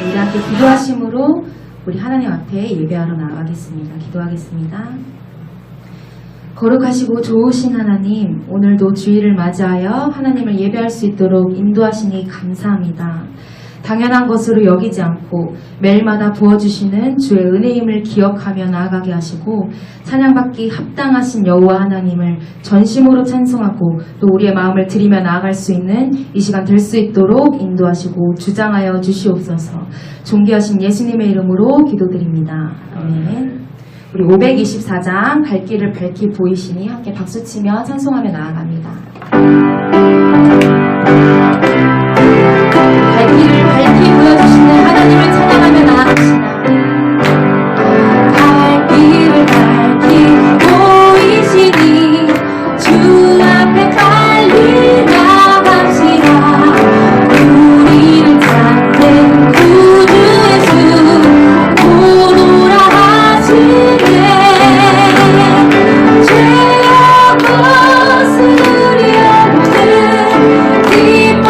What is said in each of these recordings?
우리 함께 기도하심으로 우리 하나님 앞에 예배하러 나가겠습니다. 기도하겠습니다. 거룩하시고 좋으신 하나님, 오늘도 주일을 맞이하여 하나님을 예배할 수 있도록 인도하시니 감사합니다. 당연한 것으로 여기지 않고 매일마다 부어주시는 주의 은혜임을 기억하며 나아가게 하시고 찬양받기 합당하신 여호와 하나님을 전심으로 찬송하고 또 우리의 마음을 드리며 나아갈 수 있는 이 시간 될 수 있도록 인도하시고 주장하여 주시옵소서. 존귀하신 예수님의 이름으로 기도드립니다. 아멘. 우리 524장 갈 길을 밝히 보이시니 함께 박수치며 찬송하며 나아갑니다. 갈 길을 밝히 보여주시는 하나님을 찬양하며 나아갑시다. 갈 길을 밝히 보이시니 주 앞에 달리며 갑시다. 우리를 찾는 구주 예수 오노라 하시네. 죄와 벗으리 없는 기뻐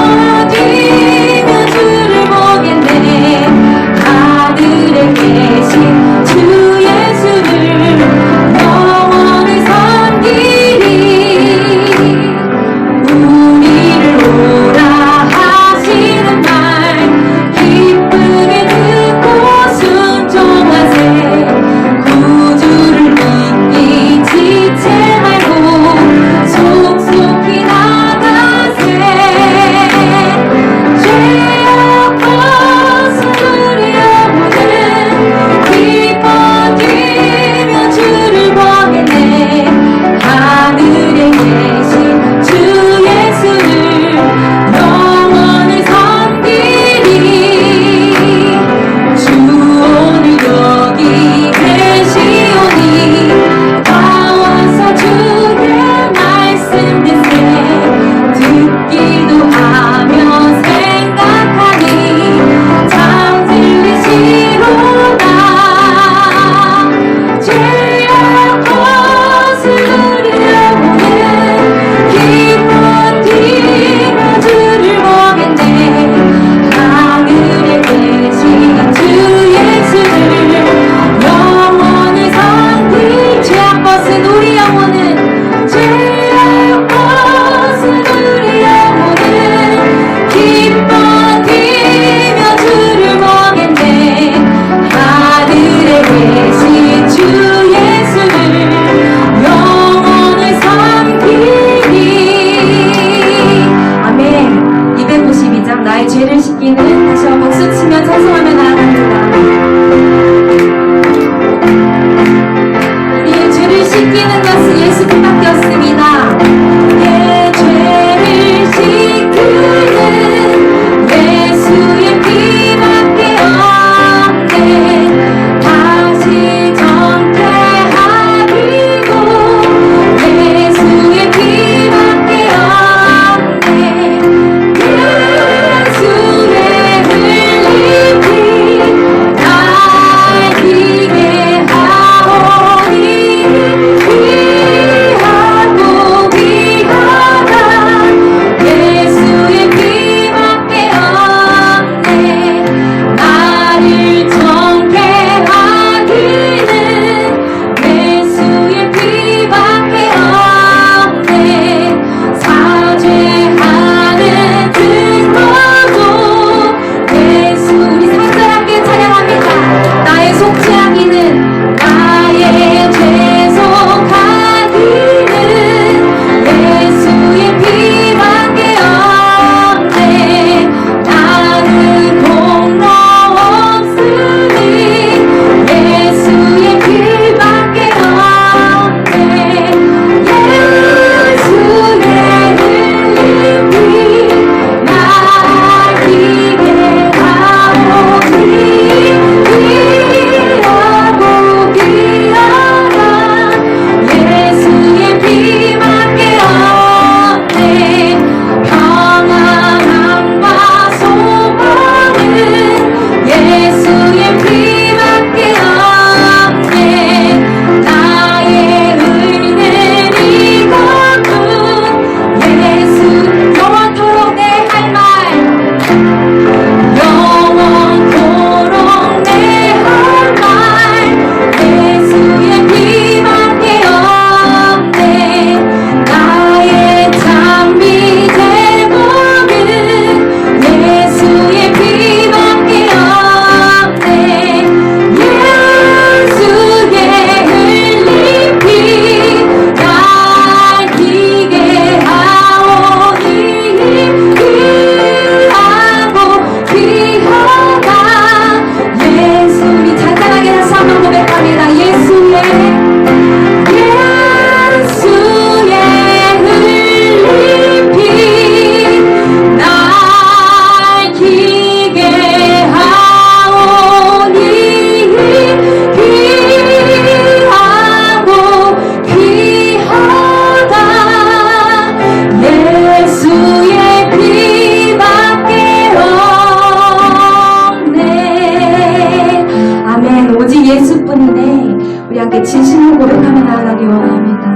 고백하며 나아가기 원합니다.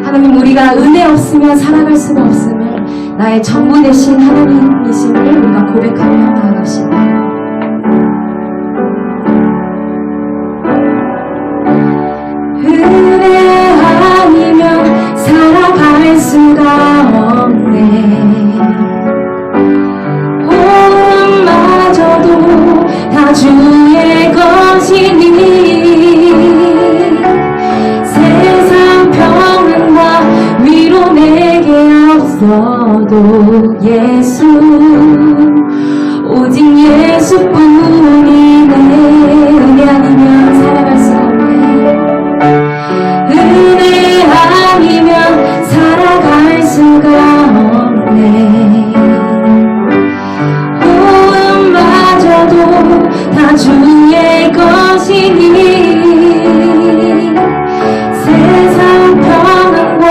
하나님, 우리가 은혜 없으면 살아갈 수가 없음을, 나의 전부 되신 하나님이심을 우리가 고백하며 나아갑시다. 은혜 아니면 살아갈 수가 없네. 호흡마저도 다 주의 것이니 세상 평안과 위로 내게 없어도 예수, 오직 예수뿐이네. 은혜 아니면 살아갈 수 없네. 은혜 아니면 살아갈 수가 없네. 호흡마저도 다 주의 것이니 세상 평안과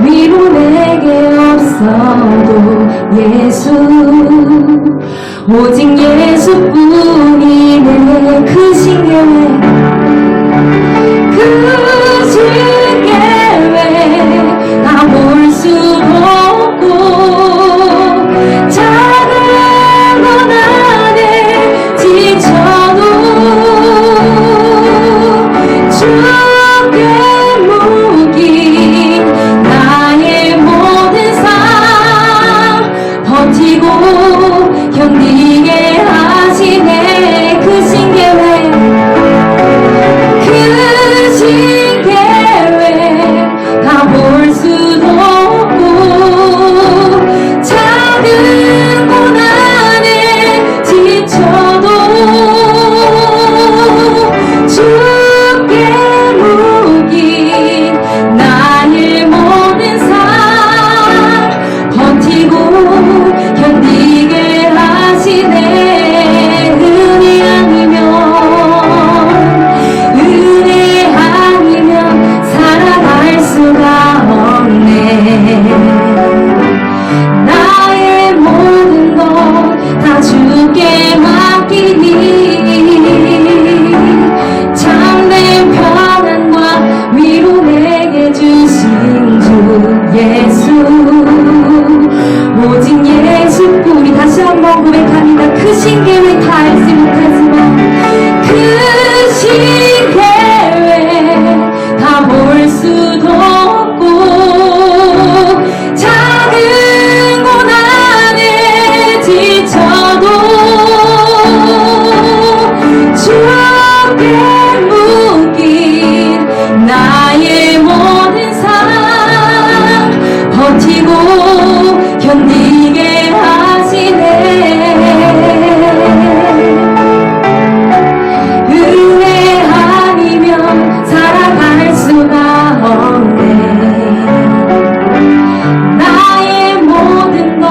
위로 내게 없어도 예수, 오직 예수뿐이네. 크신 계획, 크신 계획 다 볼 수도 없고 작은 것 안에 지쳐도 주께 묻긴 나의 모든 삶 버티고 견디게 하시네. 크신 계획, 크신 계획 다 볼 수도 없고 작은 곳 안에 지쳐도 주께 묻긴 나의 모든 삶 버티고 견디게 하시네. 은혜 아니면 살아갈 수가 없네. 나의 모든 것 다 주께 맡기니 참된 평안과 위로 내게 주신 주 예수, 오직 예수뿐. 우리 다시 한번 고백합니다. 크신 계획 다 알지 못하지만 크신 계획 다 볼 수도 없고 작은 곳 안에 지쳐도 주께 묻긴 나의 모든 삶 버티고 견디게 하시네. 은혜 아니면 살아갈 수가 없네. 나의 모든 것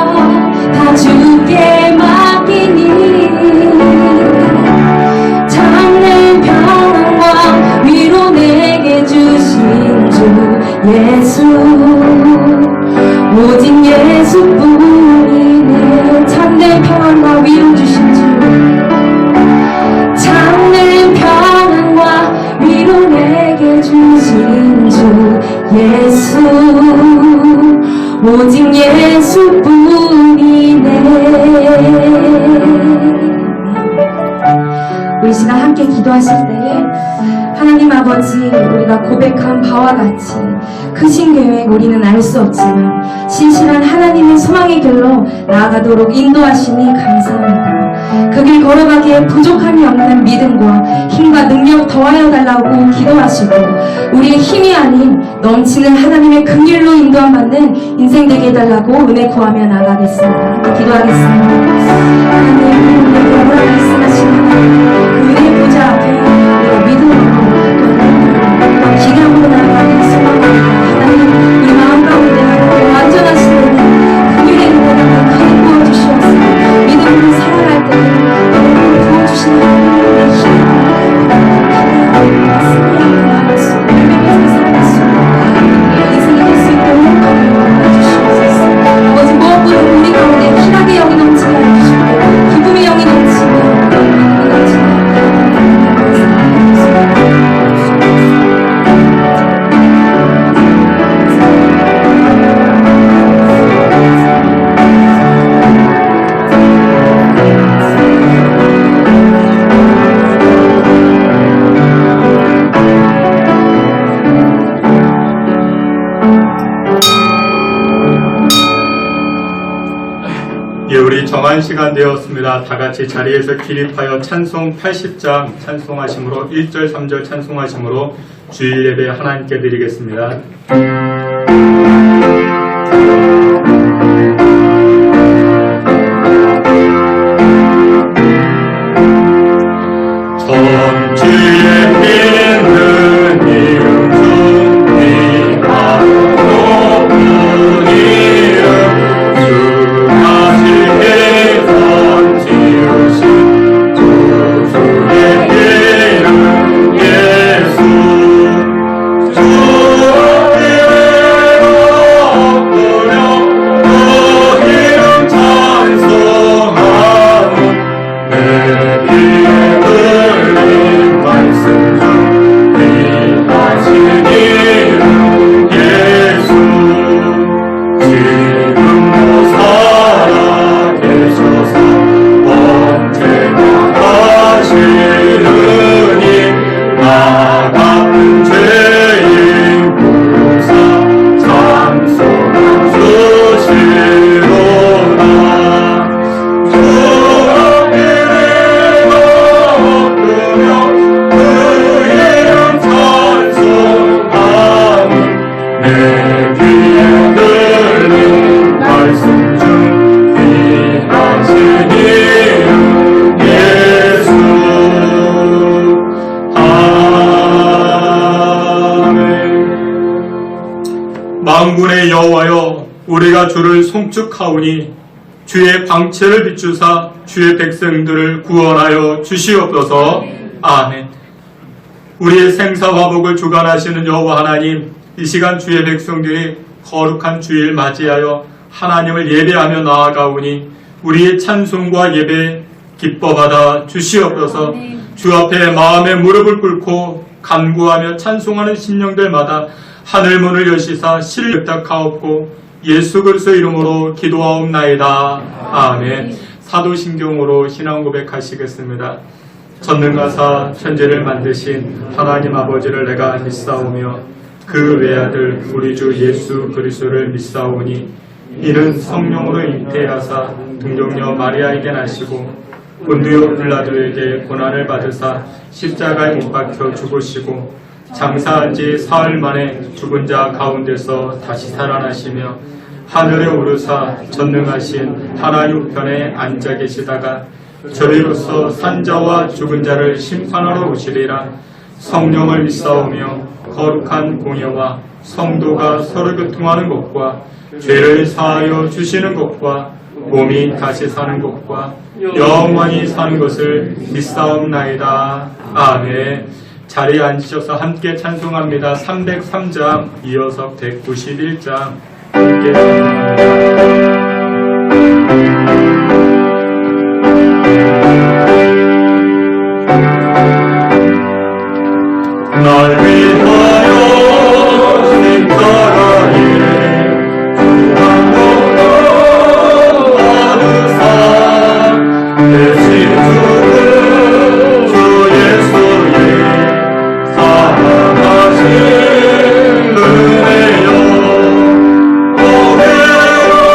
다 주께 맡기니 참된 평안과 위로 내게 주신 주 예수, 오직 예수뿐이네. 참된 평안과 위로 주신 주, 참된 평안과 위로 내게 주신 주 예수, 오직 예수뿐이네. 우리 시간 함께 기도하실 때에 하나님 아버지, 우리가 고백한 바와 같이 크신 계획 우리는 알 수 없지만 신실한 하나님의 소망의 길로 나아가도록 인도하시니 감사합니다. 그 길 걸어가기에 부족함이 없는 믿음과 힘과 능력 더하여 달라고 기도하시고 우리의 힘이 아닌 넘치는 하나님의 그 길로 인도함받는 인생 되게 해달라고 은혜 구하며 나가겠습니다. 기도하겠습니다. 하나님, 우리에게 뭐라 말씀하시는 그 은혜 보좌 앞에 우리가 믿음으로 또 기념으로 나아가는 소망입니다. 하나님, 우리 마음 가운데 완전하신 그 길에 있는 힘 부어주시옵소서. 믿음으로 살아갈 때 부어주시는 하나님의 힘, 말씀을 나아갈 수 있고 열매맺어 살아갈 수 있고 인생이 될 수 있도록 도와주시옵소서. 아버지, 무엇보다 우리 가운데 희락의 영이 넘치게 해주시고 기쁨의 영이 넘치게 우리 정한 시간 되었습니다. 다 같이 자리에서 기립하여 찬송 80장 찬송하심으로 1절 3절 찬송하심으로 주일 예배 하나님께 드리겠습니다. 전주에 있는 이름 존귀하고 높은 이름 선 지으신 구주의 이름 예수 주 이름 엎으며 그 이름 찬송하는 내 귀에 들린 말씀 중 귀하신 이름 예수 지금도 살아 계셔서 언제나 하시느니 나 같은 죄인 구사 참소만 주시로다 주 이름 엎으며 그 이름 찬송하는 내 귀에 들린 말씀 중 귀하신 이름 예수 아멘. 만군의 여호와여 우리가 주를 송축하오니 주의 방체를 비추사 주의 백성들을 구원하여 주시옵소서. 아멘. 우리의 생사화복을 주관하시는 여호와 하나님, 이 시간 주의 백성들이 거룩한 주일 맞이하여 하나님을 예배하며 나아가오니 우리의 찬송과 예배 기뻐받아 주시옵소서. 주 앞에 마음의 무릎을 꿇고 간구하며 찬송하는 심령들마다 하늘문을 여시사 실력닥하옵고 예수 그리스도 이름으로 기도하옵나이다. 아멘. 사도신경으로 신앙 고백하시겠습니다. 전능하사 천지를 만드신 하나님 아버지를 내가 믿사오며 그 외아들 우리 주 예수 그리스도를 믿사오니 이는 성령으로 잉태하사 등용녀 마리아에게 나시고 본디오 빌라도에게 고난을 받으사 십자가에 못 박혀 죽으시고 장사한 지 사흘 만에 죽은 자 가운데서 다시 살아나시며 하늘에 오르사 전능하신 하나님 우편에 앉아 계시다가 저리로서 산자와 죽은 자를 심판하러 오시리라. 성령을 믿사오며 거룩한 공예와 성도가 서로 교통하는 것과 죄를 사하여 주시는 것과 몸이 다시 사는 것과 영원히 사는 것을 믿사옵나이다. 아멘. 자리에 앉으셔서 함께 찬송합니다. 303장 이어서 191장 함께 찬송합니다. 날 위하여 십자가에 주함으로 받으사 대신 죽은 주 예수의 사랑하신 은혜여 오해로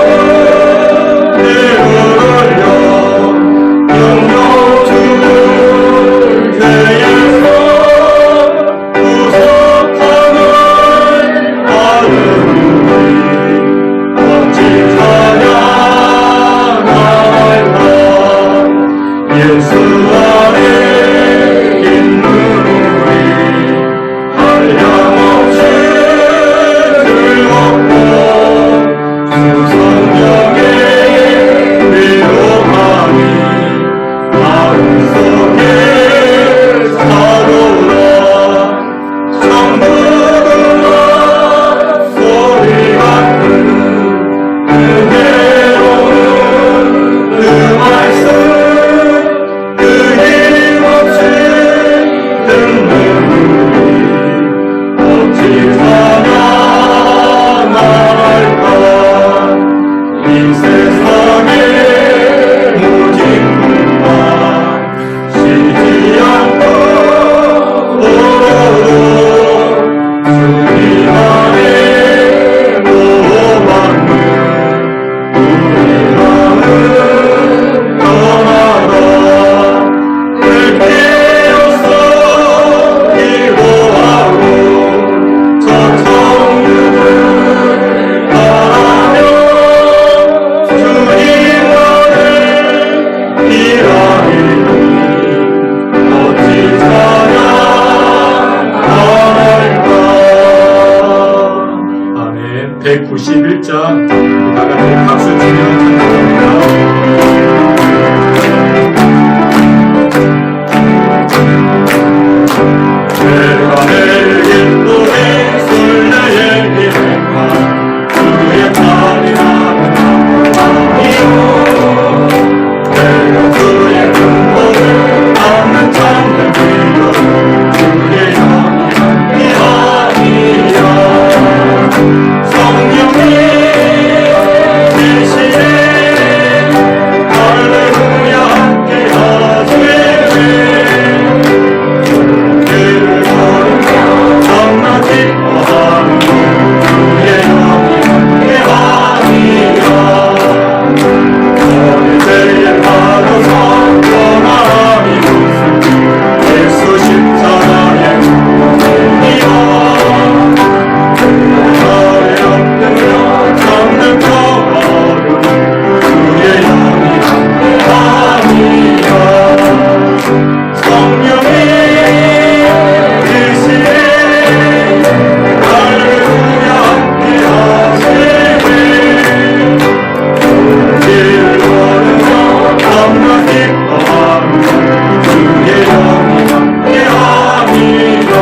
191장 다 같이 박수 치며 찬송합니다. 내가 내게 또해 술래의 기회가 주의 팔이 나는 아니요 내가 주의 근본을 담는 참된 기도 주의 영이 함께 아니라 성령이 계시네 할렐루야 함께 하시네 길을 걸으며 참나 기뻐하는 주의 영이 함께 하니라 어느 때에 받아서 떠나니 무슨 예수 십자가의 은혜이라 나의 없으며 참는 거룩 주의 영이 함께 하니라 성령이 계시네 할렐루야 함께 하시네 길을 걸으며 참나 기뻐하는 주의 영이 함께 하니라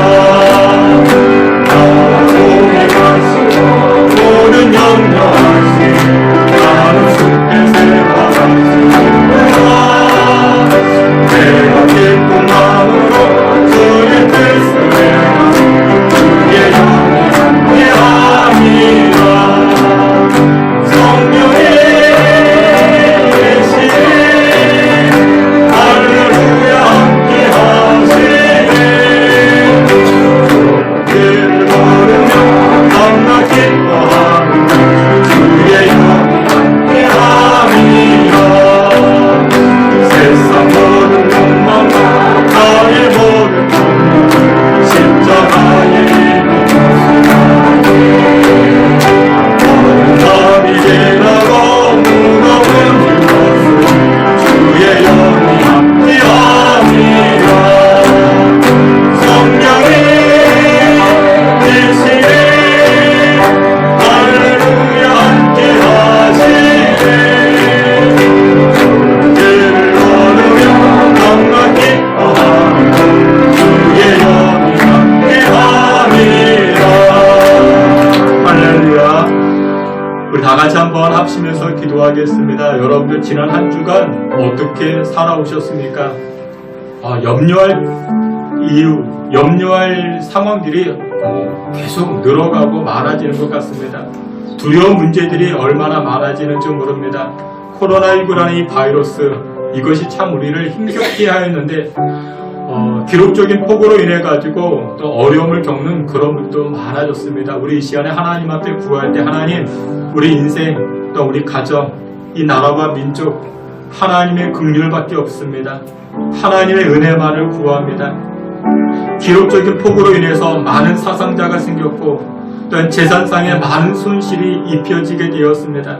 나와 동행하시고 모든 염려하시 나는 숲에 새가하시는구나 내가 기쁜 마음으로 주의 뜻을 행하는 주의 영이 함께 하니라 성령이 계시네 할렐루야 함께 하시네 길을 걸으며 참나 기뻐하는 주의 영이 함께 하니라 세상 모든 욕망과 나의 모든 통로 십자가의 힘이 모든 밤이 지나고 무거운 것을 주의 영이 함께 하니라 성령이 계시네 할렐루야 함께 하시네 길을 걸으며 참나 기뻐하는 주의 영이 함께 하니라 할렐루야 우리 다 같이 한번 합심해서 기도하겠습니다. 여러분들 지난 한 주간 어떻게 살아오셨습니까? 염려할 이유, 염려할 상황들이 계속 늘어가고 많아지는 것 같습니다. 두려운 문제들이 얼마나 많아지는지 모릅니다. 코로나19라는 이 바이러스, 이것이 참 우리를 힘겹게 하였는데 기록적인 폭우로 인해 가지고 또 어려움을 겪는 그런 분도 많아졌습니다. 우리 이 시간에 하나님 앞에 구할 때 하나님 우리 인생 또 우리 가정 이 나라와 민족 하나님의 긍휼밖에 없습니다. 하나님의 은혜만을 구합니다. 기록적인 폭우로 인해서 많은 사상자가 생겼고 또한 재산상에 많은 손실이 입혀지게 되었습니다.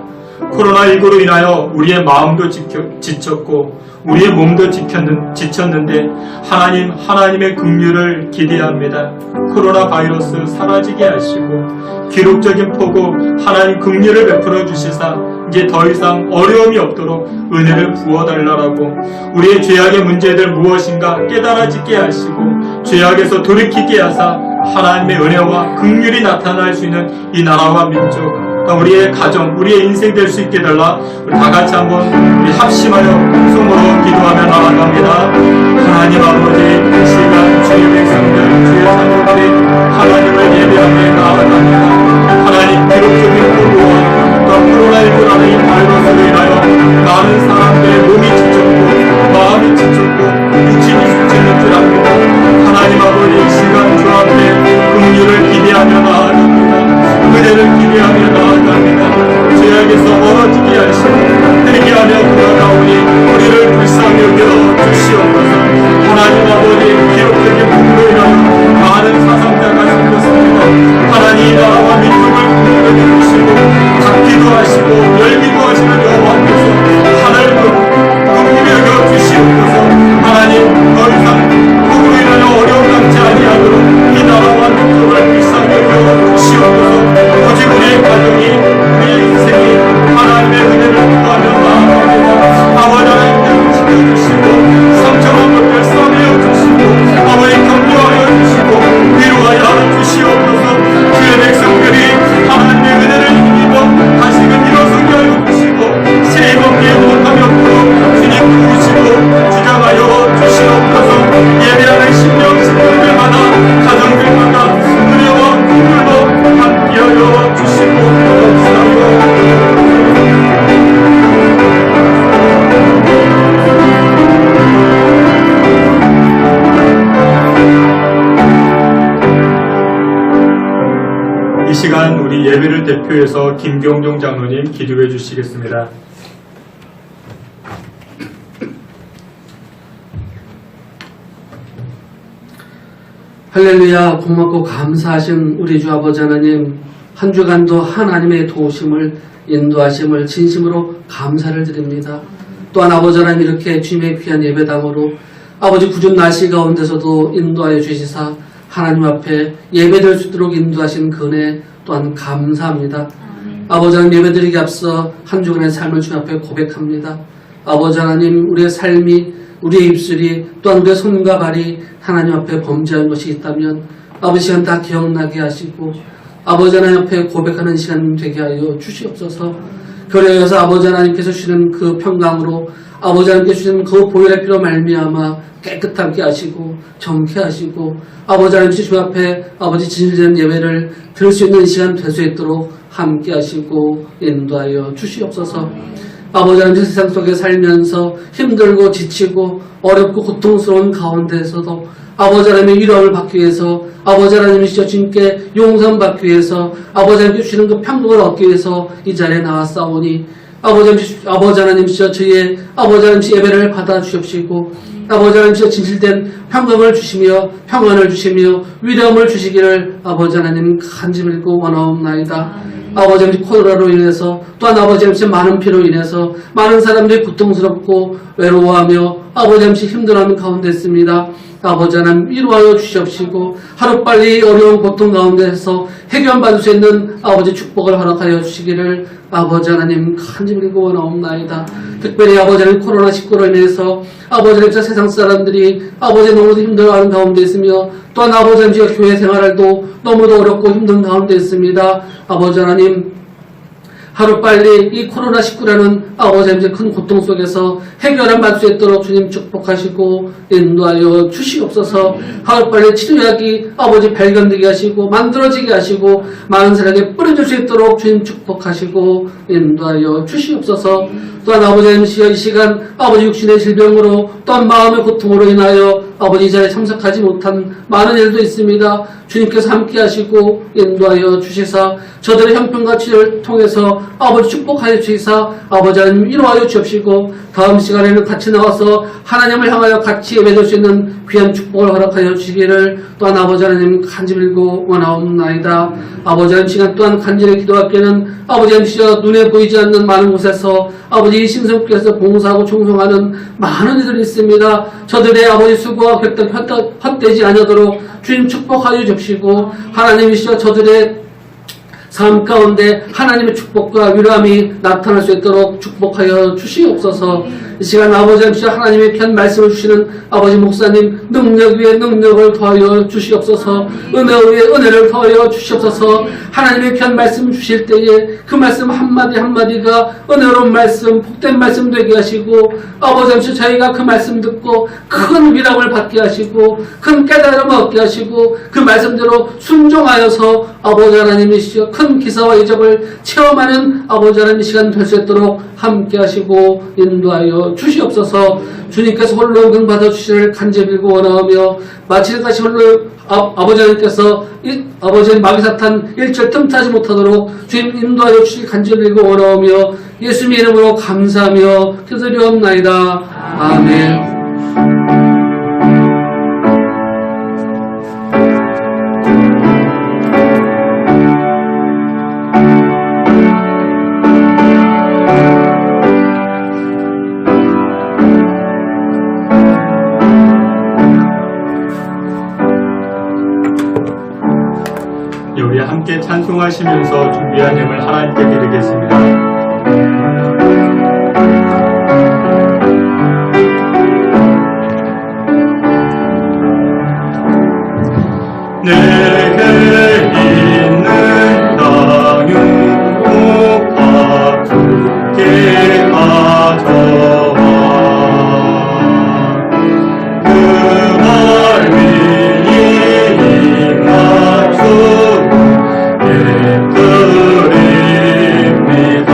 코로나19로 인하여 우리의 마음도 지쳤고 우리의 몸도 지쳤는데 하나님의 긍휼을 기대합니다. 코로나 바이러스 사라지게 하시고 기록적인 폭우 하나님 긍휼을 베풀어 주시사 이제 더 이상 어려움이 없도록 은혜를 부어달라고 우리의 죄악의 문제들 무엇인가 깨달아지게 하시고 죄악에서 돌이키게 하사 하나님의 은혜와 긍휼이 나타날 수 있는 이 나라와 민족 우리의 가정, 우리의 인생 될 수 있게 달라 우리 다 같이 한번 우리 합심하여 통성으로 기도하며 나아갑니다. 하나님 아버지 이 시간 주의 백성들, 주의 자녀들이 하나님을 예배하며 나아갑니다. 하나님 기록적인 폭우와 또 코로나19라는 이 바이러스로 인하여 많은 사람들의 몸이 지쳤고 마음이 지쳤고 육신이 지치는 줄 압니다. 하나님 아버지 이 시간 주 앞에 긍휼을 기대하며 나아갑니다. 그대를 기대하며 나아갑니다. 죄악에서 멀어지게 하시고 회개하며 돌아가오니 우리를 불쌍히 여겨 주시옵소서. 하나님 아버지 기록적인 폭우로 인하여 많은 사상자가 생겼습니다. 하나님 이 나라와 민족을 긍휼히 주시고 닫기도 하시고 열기도 하시는 여호와께서 하나님을 긍휼히 여겨 주시옵소서. 하나님 더 이상 폭우로 인하여 어려움 당치 아니하도록 이 나라와 민족을 불쌍히 여겨 주시옵소서. 오직 우리의 가정 이 시간 우리 예배를 대표해서 김경종 장로님 기도해 주시겠습니다. 할렐루야. 고맙고 감사하신 우리 주 아버지 하나님, 한 주간도 하나님의 도우심을 인도하심을 진심으로 감사를 드립니다. 또한 아버지 하나님 이렇게 주님의 귀한 예배당으로 아버지 굳은 날씨 가운데서도 인도하여 주시사 하나님 앞에 예배될 수 있도록 인도하신 그 은혜 또한 감사합니다. 아버지 하나님 예배드리기 앞서 한 주간의 삶을 주님 앞에 고백합니다. 아버지 하나님 우리의 삶이 우리의 입술이 또한 우리의 손과 발이 하나님 앞에 범죄한 것이 있다면 아버지 시간 다 기억나게 하시고 아버지 하나님 앞에 고백하는 시간 되게 하여 주시옵소서. 그래서 아버지 하나님께서 주시는 그 평강으로 아버지 하나님께 주시는 그 보혈의 피로 말미암아 깨끗하게 하시고 정케 하시고 아버지 하나님 주님 앞에 아버지 진실된 예배를 드릴 수 있는 시간 될 수 있도록 함께 하시고 인도하여 주시옵소서. 아버지 하나님 세상 속에 살면서 힘들고 지치고 어렵고 고통스러운 가운데에서도 아버지 하나님의 위로를 받기 위해서 아버지 하나님이시여 주님께 용서를 받기 위해서 아버지 하나님께 주시는 그 평강을 얻기 위해서 이 자리에 나왔사오니 아버지 하나님이시여 저희의 아버지 하나님이시여 예배를 받아 주십시고 아버지 하나님이시여 진실된 평강을 주시며 평안을 주시며 위로움을 주시기를 아버지 하나님 간절히 원하옵나이다. 아버지 하나님 코로나로 인해서 또한 아버지 하나님 많은 피로 인해서 많은 사람들이 고통스럽고 외로워하며 아버지 하나님 힘들어하는 가운데 있습니다. 아버지 하나님 위로하여 주시옵시고 하루빨리 어려운 고통 가운데서 해결받을 수 있는 아버지 축복을 허락하여 주시기를 아버지 하나님 간절히 원하옵나이다. 특별히 아버지 하나님 코로나19로 인해서 아버지 하나님 세상 사람들이 아버지 너무도 힘들어하는 가운데 있으며 또한 아버지 하나님 교회 생활도 너무도 어렵고 힘든 가운데 있습니다. 아버지 하나님 하루빨리 이 코로나19라는 아버지 하나님의 큰 고통 속에서 해결을 받을 수 있도록 주님 축복하시고 인도하여 주시옵소서. 하루빨리 치료약이 아버지 발견되게 하시고 만들어지게 하시고 많은 사람에게 뿌려줄 수 있도록 주님 축복하시고 인도하여 주시옵소서. 또한 아버지 하나님이시여 이 시간 아버지 육신의 질병으로 또한 마음의 고통으로 인하여 아버지 이 자리에 참석하지 못한 많은 일도 있습니다. 주님께서 함께 하시고 인도하여 주시사 저들의 형편과 치료를 통해서 아버지 축복하여 주시사 아버지 하나님 위로하여 주옵시고 다음 시간에는 같이 나와서 하나님을 향하여 같이 예배될 수 있는 귀한 축복을 허락하여 주시기를 또한 아버지 하나님 간절히 원하옵나이다. 아버지 하나님 시간 또한 간절히 기도할게는 아버지 하나님 눈에 보이지 않는 많은 곳에서 아버지 신성께서 봉사하고 충성하는 많은 이들이 있습니다. 저들의 아버지 수고와 결단 헛되지 않도록 주님 축복하여 주시고 하나님이시여 저들의 삶 가운데 하나님의 축복과 위로함이 나타날 수 있도록 축복하여 주시옵소서. 이 시간 아버지 하나님의 귀한 말씀을 주시는 아버지 목사님 능력 위에 능력을 더하여 주시옵소서. 은혜 위에 은혜를 더하여 주시옵소서. 하나님의 귀한 말씀 주실 때에 그 말씀 한마디 한마디가 은혜로운 말씀 복된 말씀 되게 하시고 아버지 저희가 그 말씀 듣고 큰 위로를 받게 하시고 큰 깨달음을 얻게 하시고 그 말씀대로 순종하여서 아버지 하나님이시여 큰 기사와 이적을 체험하는 아버지 하나님 시간 될 수 있도록 함께 하시고 인도하여 주시옵소서. 주님께서 홀로 은근 받아주시를 간절히 원하며 마치까지 홀로 아버지 하나님께서 아버지 마귀사탄 일절 틈타지 못하도록 주님 인도하여 주시기 간절히 원하며 예수님의 이름으로 감사하며 기도드리옵나이다. 아멘. 우리 함께 찬송하시면서 준비한 힘을 하나님께 드리겠습니다. 내게 있는 땅 율곡과 굳게 가져와 그 발 위에 임하소서. 예드립니다.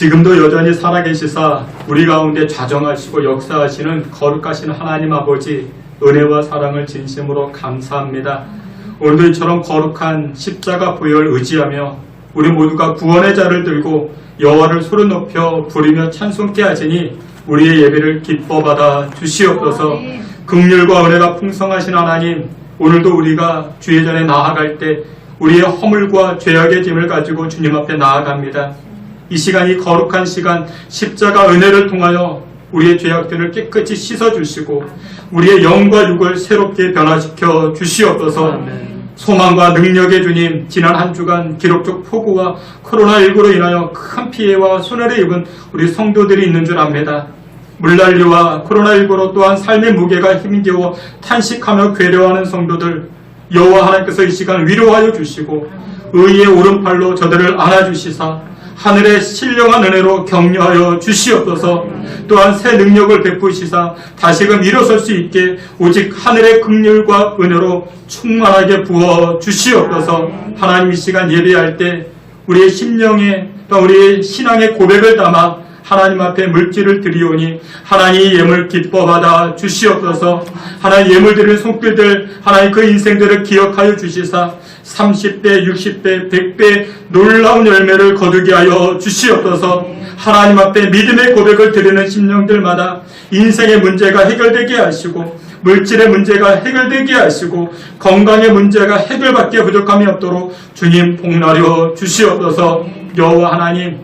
지금도 여전히 살아계시사 우리 가운데 좌정하시고 역사하시는 거룩하신 하나님 아버지 은혜와 사랑을 진심으로 감사합니다. 오늘도 이처럼 거룩한 십자가 보혈 의지하며 우리 모두가 구원의 자를 들고 여호와를 소리 높여 부르며 찬송케 하시니 우리의 예배를 기뻐 받아 주시옵소서. 긍휼과 은혜가 풍성하신 하나님, 오늘도 우리가 주의 전에 나아갈 때 우리의 허물과 죄악의 짐을 가지고 주님 앞에 나아갑니다. 이 시간이 거룩한 시간, 십자가 은혜를 통하여 우리의 죄악들을 깨끗이 씻어주시고 우리의 영과 육을 새롭게 변화시켜 주시옵소서. 소망과 능력의 주님, 지난 한 주간 기록적 폭우와 코로나19로 인하여 큰 피해와 손해를 입은 우리 성도들이 있는 줄 압니다. 물난리와 코로나19로 또한 삶의 무게가 힘겨워 탄식하며 괴로워하는 성도들, 여호와 하나님께서 이 시간 위로하여 주시고 의의 오른팔로 저들을 안아주시사 하늘의 신령한 은혜로 격려하여 주시옵소서. 또한 새 능력을 베푸시사 다시금 일어설 수 있게 오직 하늘의 긍휼과 은혜로 충만하게 부어 주시옵소서. 하나님, 이 시간 예배할 때 우리의 심령에 또 우리의 신앙의 고백을 담아 하나님 앞에 물질을 드리오니 하나님 예물 기뻐 받아 주시옵소서. 하나님 예물 드리는 손길들, 하나님 그 인생들을 기억하여 주시사 30배, 60배, 100배 놀라운 열매를 거두게 하여 주시옵소서. 하나님 앞에 믿음의 고백을 드리는 심령들마다 인생의 문제가 해결되게 하시고 물질의 문제가 해결되게 하시고 건강의 문제가 해결받기에 부족함이 없도록 주님 복나려 주시옵소서. 여호와 하나님,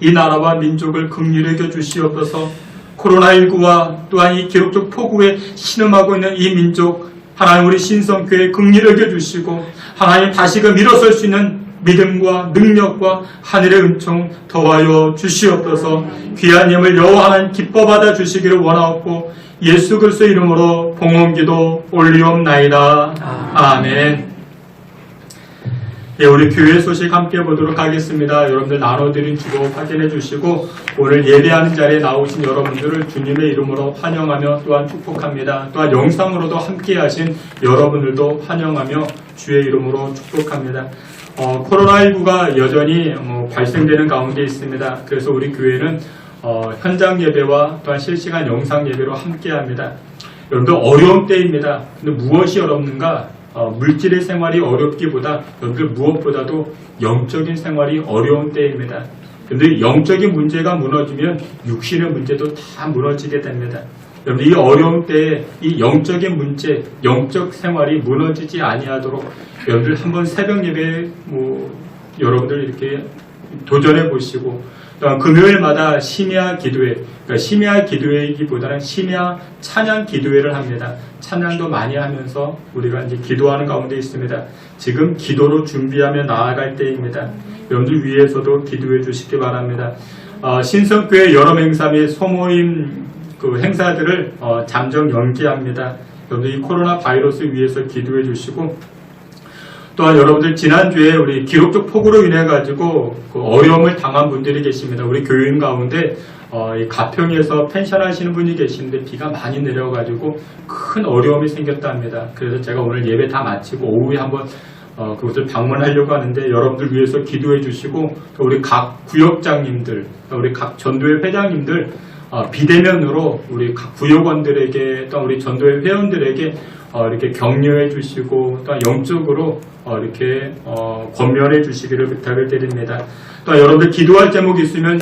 이 나라와 민족을 긍휼히 여겨 주시옵소서. 코로나19와 또한 이 기록적 폭우에 신음하고 있는 이 민족, 하나님 우리 신성교회 긍휼히 여겨 주시고 하나님 다시금 일어설 수 있는 믿음과 능력과 하늘의 은총 더하여 주시옵소서. 귀한 예물 여호와 하나님 기뻐 받아 주시기를 원하옵고 예수 그리스도 이름으로 봉헌기도 올리옵나이다. 아멘. 예, 우리 교회 소식 함께 보도록 하겠습니다. 여러분들 나눠드린 주보 확인해 주시고 오늘 예배하는 자리에 나오신 여러분들을 주님의 이름으로 환영하며 또한 축복합니다. 또한 영상으로도 함께 하신 여러분들도 환영하며 주의 이름으로 축복합니다. 코로나19가 여전히 발생되는 가운데 있습니다. 그래서 우리 교회는 현장 예배와 또한 실시간 영상 예배로 함께 합니다. 여러분들 어려운 때입니다. 근데 무엇이 어렵는가? 물질의 생활이 어렵기보다 여러분들 무엇보다도 영적인 생활이 어려운 때입니다. 그런데 영적인 문제가 무너지면 육신의 문제도 다 무너지게 됩니다. 여러분들 이 어려운 때에 이 영적인 문제, 영적 생활이 무너지지 아니하도록 여러분들 한번 새벽 예배 여러분들 이렇게 도전해 보시고 또한 금요일마다 심야 기도회, 그러니까 심야 기도회이기보다는 심야 찬양 기도회를 합니다. 찬양도 많이 하면서 우리가 이제 기도하는 가운데 있습니다. 지금 기도로 준비하며 나아갈 때입니다. 여러분들 위해서도 기도해 주시기 바랍니다. 신성교회 여러 행사 및 소모임 그 행사들을 잠정 연기합니다. 여러분들 이 코로나 바이러스 위해서 기도해 주시고 또한 여러분들 지난주에 우리 기록적 폭우로 인해 가지고 그 어려움을 당한 분들이 계십니다. 우리 교인 가운데 이 가평에서 펜션 하시는 분이 계시는데 비가 많이 내려가지고 큰 어려움이 생겼다 합니다. 그래서 제가 오늘 예배 다 마치고 오후에 한번 그곳을 방문하려고 하는데 여러분들 위해서 기도해 주시고 또 우리 각 구역장님들, 우리 각 전도회 회장님들 비대면으로 우리 각 구역원들에게 또 우리 전도회 회원들에게 이렇게 격려해 주시고 또 영적으로 이렇게 권면해 주시기를 부탁을 드립니다. 또 여러분들 기도할 제목이 있으면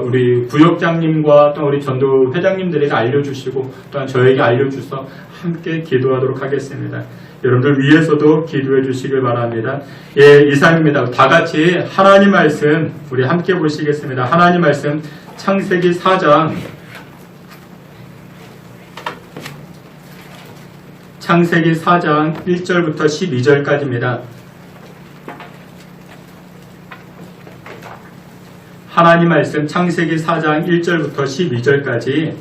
우리 구역장님과 또 우리 전도 회장님들에게 알려주시고 또한 저에게 알려주셔서 함께 기도하도록 하겠습니다. 여러분들 위해서도 기도해 주시길 바랍니다. 예, 이상입니다. 다 같이 하나님 말씀 우리 함께 보시겠습니다. 하나님 말씀 창세기 4장 창세기 4장 1절부터 12절까지입니다. 하나님 말씀 창세기 4장 1절부터 12절까지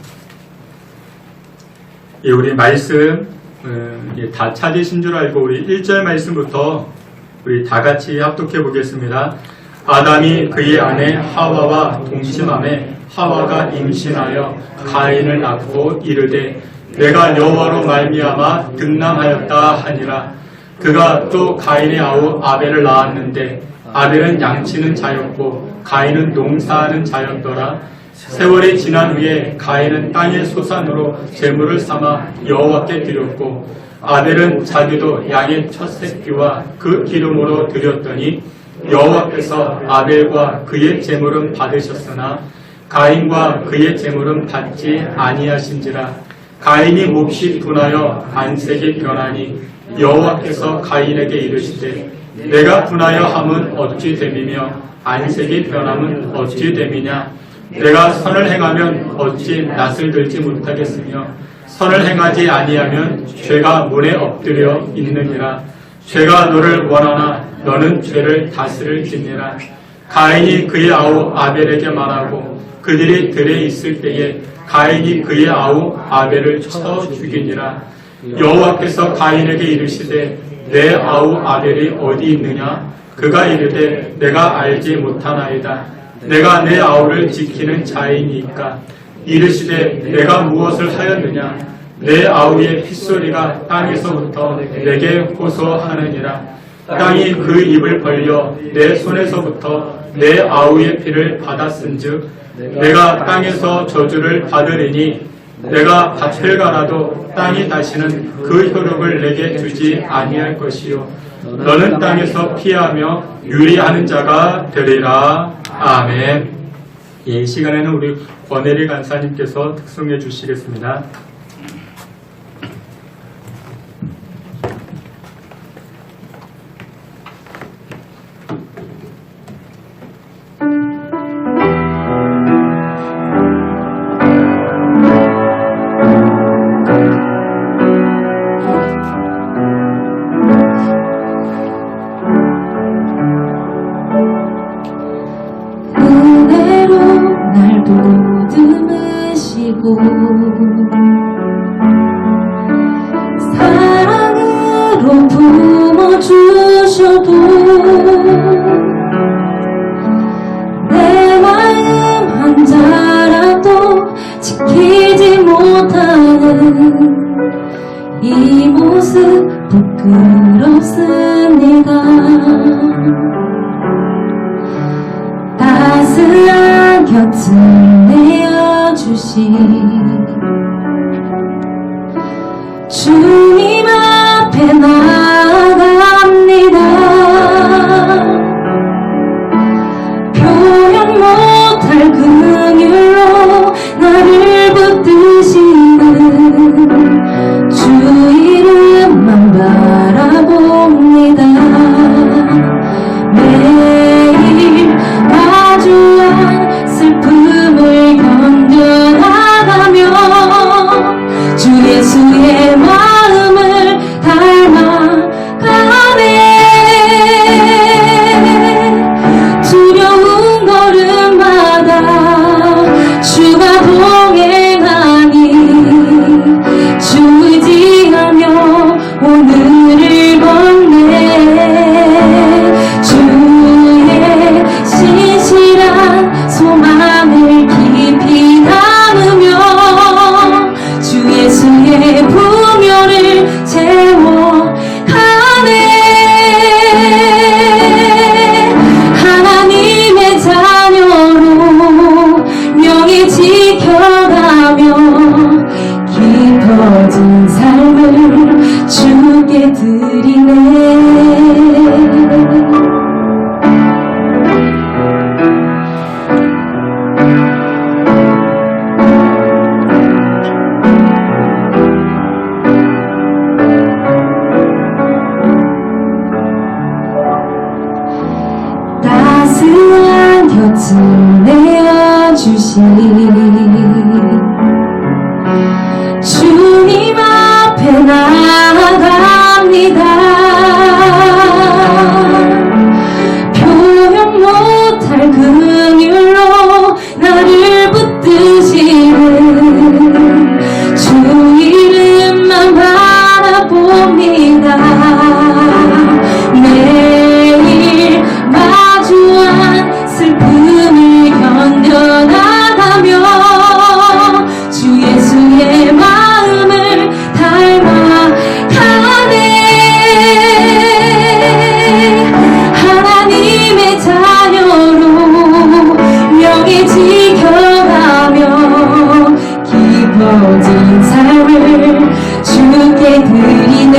예, 우리 말씀 다 찾으신 줄 알고 우리 1절 말씀부터 우리 다 같이 합독해 보겠습니다. 아담이 그의 아내 하와와 동침하매 하와가 임신하여 가인을 낳고 이르되 내가 여호와로 말미암아 등남하였다 하니라. 그가 또 가인의 아우 아벨을 낳았는데 아벨은 양치는 자였고 가인은 농사하는 자였더라. 세월이 지난 후에 가인은 땅의 소산으로 제물을 삼아 여호와께 드렸고 아벨은 자기도 양의 첫 새끼와 그 기름으로 드렸더니 여호와께서 아벨과 그의 제물은 받으셨으나 가인과 그의 제물은 받지 아니하신지라. 가인이 몹시 분하여 안색이 변하니 여호와께서 가인에게 이르시되 내가 분하여 함은 어찌 됨이며 안색이 변함은 어찌 됨이냐. 내가 선을 행하면 어찌 낯을 들지 못하겠으며 선을 행하지 아니하면 죄가 문에 엎드려 있느니라. 죄가 너를 원하나 너는 죄를 다스릴지니라. 가인이 그의 아우 아벨에게 말하고 그들이 들에 있을 때에 가인이 그의 아우 아벨을 쳐 죽이니라. 여호와께서 가인에게 이르시되 내 아우 아벨이 어디 있느냐. 그가 이르되 내가 알지 못하나이다. 내가 내 아우를 지키는 자이니까. 이르시되 내가 무엇을 하였느냐. 내 아우의 핏소리가 땅에서부터 내게 호소하느니라. 땅이 그 입을 벌려 내 손에서부터 내 아우의 피를 받았은즉 내가 땅에서 저주를 받으리니 내가 밭을 갈아도 땅이 다시는 그 효력을 내게 주지 아니할 것이요 너는 땅에서 피하며 유리하는 자가 되리라. 아멘. 이 시간에는 우리 권혜리 간사님께서 특송해 주시겠습니다. 사랑으로 품어주셔도 내 마음 한 자라도 지키지 못하는 이 모습 부끄럽습니다. 따스한 곁을 내어주신 주님 앞에 나아갑니다. 표현 못할 긍휼로 나를 붙드시는 주 이름만 바라봅니다. 매일 마주한 슬픔을 견뎌나가며 주 예수의 마음을 닮아가네. 두려운 걸음마다 주가 동행하니 주 의지하며 오늘을 걷네. 주의 신실한 소망을 깊이 담으며 주 예수의 부묘를 채워가네. 하나님의 자녀로 명예 지켜가며 깊어진 삶을 주께 드리네. 따스한 곁을 내어주신 주님 앞에 나아갑니다. 표현 못할 긍휼로 나를 붙드시는 주 이름만 바라봅니다. 매일 마주한 슬픔을 견뎌나가며 주 예수의 마음을 닮아가네. 깊어진 삶을 주께 드리네.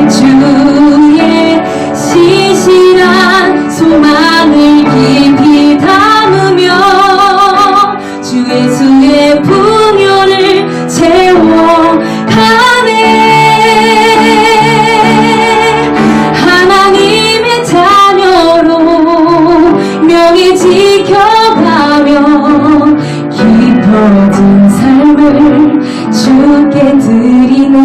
주의 신실한 소망을 깊이 담으며 주의 수의 풍요를 채워가네. 하나님의 자녀로 명예 지켜가며 깊어진 삶을 주께 드리네.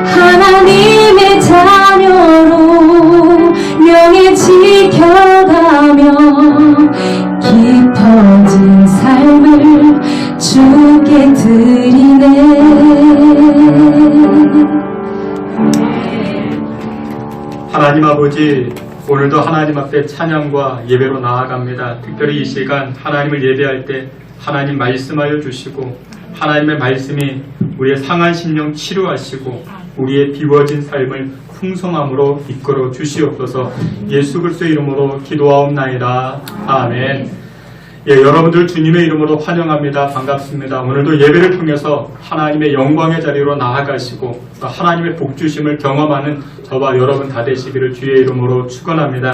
하나님의 자녀로 명예 지켜가며 깊어진 삶을 주께 드리네. 하나님 아버지, 오늘도 하나님 앞에 찬양과 예배로 나아갑니다. 특별히 이 시간 하나님을 예배할 때 하나님 말씀하여 주시고 하나님의 말씀이 우리의 상한 심령 치료하시고 우리의 비워진 삶을 풍성함으로 이끌어 주시옵소서. 예수 그리스도의 이름으로 기도하옵나이다. 아멘. 예, 여러분들 주님의 이름으로 환영합니다. 반갑습니다. 오늘도 예배를 통해서 하나님의 영광의 자리로 나아가시고 또 하나님의 복주심을 경험하는 저와 여러분 다 되시기를 주의 이름으로 축원합니다.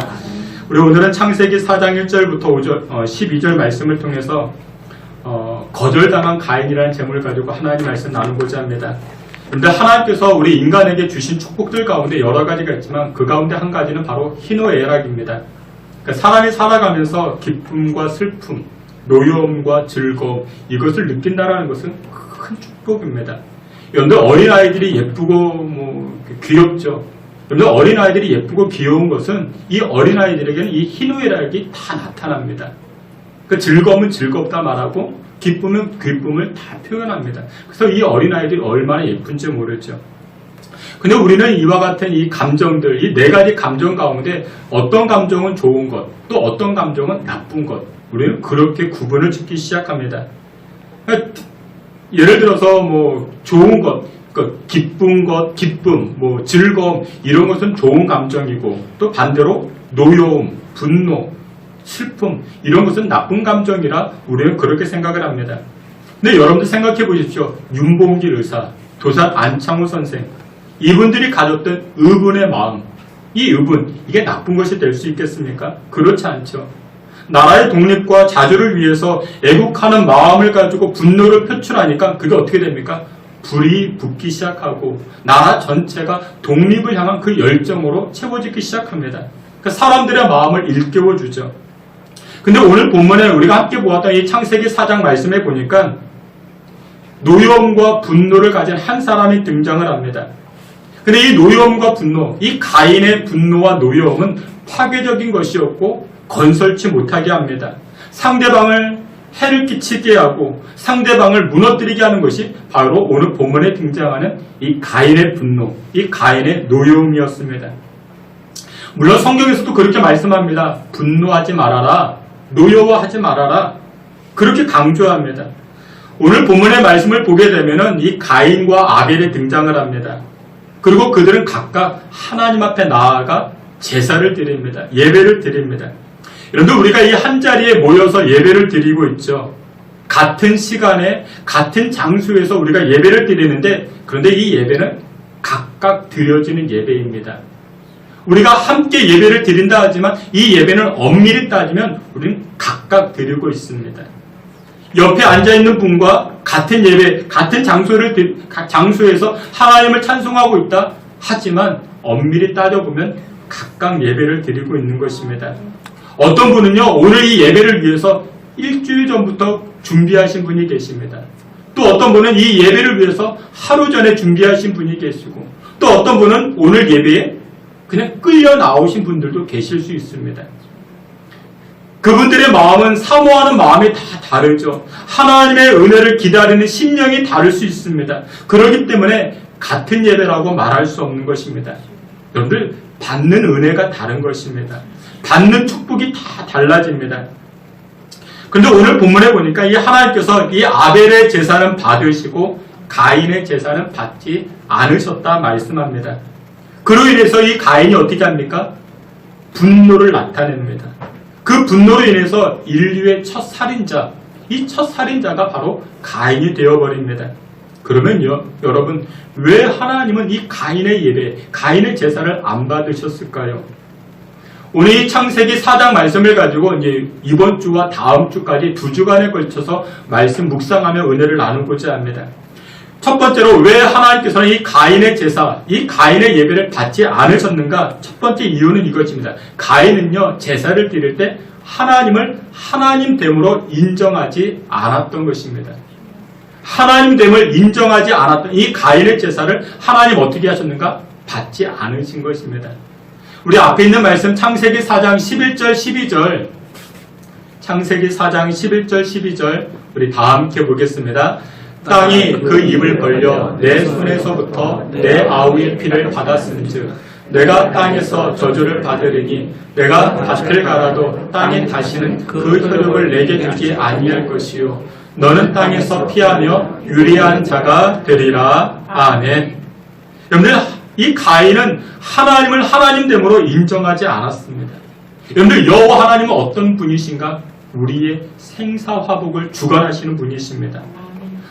우리 오늘은 창세기 4장 1절부터 12절 말씀을 통해서 거절당한 가인이라는 제목을 가지고 하나님 말씀 나누고자 합니다. 그런데 하나님께서 우리 인간에게 주신 축복들 가운데 여러 가지가 있지만 그 가운데 한 가지는 바로 희노애락입니다. 사람이 살아가면서 기쁨과 슬픔, 노여움과 즐거움 이것을 느낀다라는 것은 큰 축복입니다. 여러분들 어린아이들이 예쁘고 귀엽죠. 여러분들 어린아이들이 예쁘고 귀여운 것은 이 어린아이들에게는 이 희노애락이 다 나타납니다. 그 즐거움은 즐겁다 말하고 기쁨은 기쁨을 다 표현합니다. 그래서 이 어린아이들이 얼마나 예쁜지 모르죠. 근데 우리는 이와 같은 이 감정들, 이 네 가지 감정 가운데 어떤 감정은 좋은 것, 또 어떤 감정은 나쁜 것, 우리는 그렇게 구분을 짓기 시작합니다. 그러니까 예를 들어서 좋은 것, 그러니까 기쁜 것, 기쁨, 즐거움 이런 것은 좋은 감정이고 또 반대로 노여움, 분노, 슬픔 이런 것은 나쁜 감정이라 우리는 그렇게 생각을 합니다. 근데 여러분들 생각해 보십시오. 윤봉길 의사, 도산 안창호 선생 이분들이 가졌던 의분의 마음, 이 의분, 이게 나쁜 것이 될 수 있겠습니까? 그렇지 않죠. 나라의 독립과 자주를 위해서 애국하는 마음을 가지고 분노를 표출하니까 그게 어떻게 됩니까? 불이 붙기 시작하고 나라 전체가 독립을 향한 그 열정으로 채워지기 시작합니다. 그 사람들의 마음을 일깨워주죠. 근데 오늘 본문에 우리가 함께 보았던 이 창세기 4장 말씀에 보니까 노여움과 분노를 가진 한 사람이 등장을 합니다. 근데 이 노여움과 분노, 이 가인의 분노와 노여움은 파괴적인 것이었고 건설치 못하게 합니다. 상대방을 해를 끼치게 하고 상대방을 무너뜨리게 하는 것이 바로 오늘 본문에 등장하는 이 가인의 분노, 이 가인의 노여움이었습니다. 물론 성경에서도 그렇게 말씀합니다. 분노하지 말아라, 노여워하지 말아라, 그렇게 강조합니다. 오늘 본문의 말씀을 보게 되면은 이 가인과 아벨이 등장을 합니다. 그리고 그들은 각각 하나님 앞에 나아가 제사를 드립니다. 예배를 드립니다. 여러분들 우리가 이 한자리에 모여서 예배를 드리고 있죠. 같은 시간에 같은 장소에서 우리가 예배를 드리는데 그런데 이 예배는 각각 드려지는 예배입니다. 우리가 함께 예배를 드린다 하지만 이 예배는 엄밀히 따지면 우리는 각각 드리고 있습니다. 옆에 앉아있는 분과 같은 예배, 같은 장소에서 하나님을 찬송하고 있다 하지만 엄밀히 따져보면 각각 예배를 드리고 있는 것입니다. 어떤 분은요, 오늘 이 예배를 위해서 일주일 전부터 준비하신 분이 계십니다. 또 어떤 분은 이 예배를 위해서 하루 전에 준비하신 분이 계시고 또 어떤 분은 오늘 예배에 그냥 끌려 나오신 분들도 계실 수 있습니다. 그분들의 마음은 사모하는 마음이 다 다르죠. 하나님의 은혜를 기다리는 심령이 다를 수 있습니다. 그렇기 때문에 같은 예배라고 말할 수 없는 것입니다. 여러분들 받는 은혜가 다른 것입니다. 받는 축복이 다 달라집니다. 그런데 오늘 본문에 보니까 이 하나님께서 이 아벨의 제사는 받으시고 가인의 제사는 받지 않으셨다 말씀합니다. 그로 인해서 이 가인이 어떻게 합니까? 분노를 나타냅니다. 그 분노로 인해서 인류의 첫 살인자, 이 첫 살인자가 바로 가인이 되어버립니다. 그러면요, 여러분, 왜 하나님은 이 가인의 예배, 가인의 제사를 안 받으셨을까요? 오늘 이 창세기 4장 말씀을 가지고 이제 이번 주와 다음 주까지 2주간에 걸쳐서 말씀 묵상하며 은혜를 나누고자 합니다. 첫 번째로 왜 하나님께서는 이 가인의 제사, 이 가인의 예배를 받지 않으셨는가? 첫 번째 이유는 이것입니다. 가인은요, 제사를 드릴 때 하나님을 하나님됨으로 인정하지 않았던 것입니다. 하나님됨을 인정하지 않았던 이 가인의 제사를 하나님 어떻게 하셨는가? 받지 않으신 것입니다. 우리 앞에 있는 말씀 창세기 4장 11절 12절, 창세기 4장 11절 12절 우리 다 함께 보겠습니다. 땅이 그 입을 벌려 내 손에서부터 내 아우의 피를 받았은즉 내가 땅에서 저주를 받으리니 내가 밭을 갈아도 땅에 다시는 그 혈육을 내게 주지 아니할 것이요 너는 땅에서 피하며 유리한 자가 되리라. 아멘. 여러분들, 이 가인은 하나님을 하나님됨으로 인정하지 않았습니다. 여러분들, 여호와 하나님은 어떤 분이신가? 우리의 생사화복을 주관하시는 분이십니다.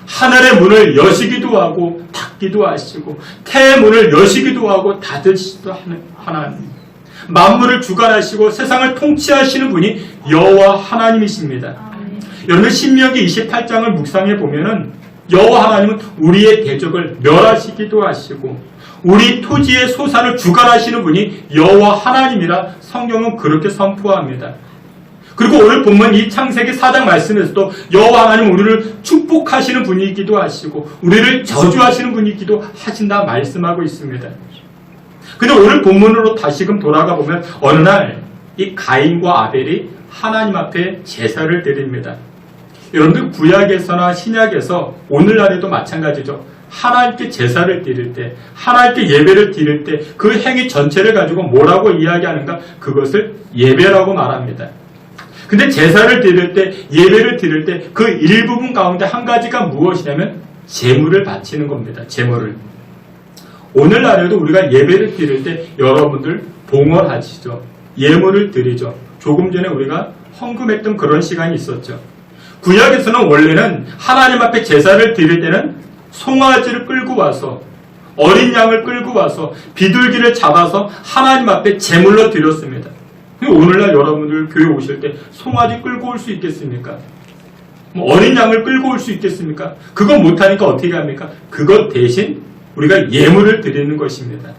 하늘의 문을 여시기도 하고 닫기도 하시고 태의 문을 여시기도 하고 닫으시기도 하는 하나님, 만물을 주관하시고 세상을 통치하시는 분이 여호와 하나님이십니다. 여러분, 신명기 28장을 묵상해 보면은 여호와 하나님은 우리의 대적을 멸하시기도 하시고 우리 토지의 소산을 주관하시는 분이 여호와 하나님이라 성경은 그렇게 선포합니다. 그리고 오늘 본문 이 창세기 4장 말씀에서도 여호와 하나님 우리를 축복하시는 분이기도 하시고 우리를 저주하시는 분이기도 하신다 말씀하고 있습니다. 근데 오늘 본문으로 다시금 돌아가 보면 어느 날 이 가인과 아벨이 하나님 앞에 제사를 드립니다. 여러분들, 구약에서나 신약에서 오늘날에도 마찬가지죠. 하나님께 제사를 드릴 때, 하나님께 예배를 드릴 때 그 행위 전체를 가지고 뭐라고 이야기하는가? 그것을 예배라고 말합니다. 근데 제사를 드릴 때, 예배를 드릴 때 그 일부분 가운데 한 가지가 무엇이냐면 제물을 바치는 겁니다. 제물을. 오늘날에도 우리가 예배를 드릴 때 여러분들 봉헌하시죠. 예물을 드리죠. 조금 전에 우리가 헌금했던 그런 시간이 있었죠. 구약에서는 원래는 하나님 앞에 제사를 드릴 때는 송아지를 끌고 와서 어린 양을 끌고 와서 비둘기를 잡아서 하나님 앞에 제물로 드렸습니다. 오늘날 여러분들 교회 오실 때 송아지 끌고 올 수 있겠습니까? 어린 양을 끌고 올 수 있겠습니까? 그거 못하니까 어떻게 합니까? 그것 대신 우리가 예물을 드리는 것입니다.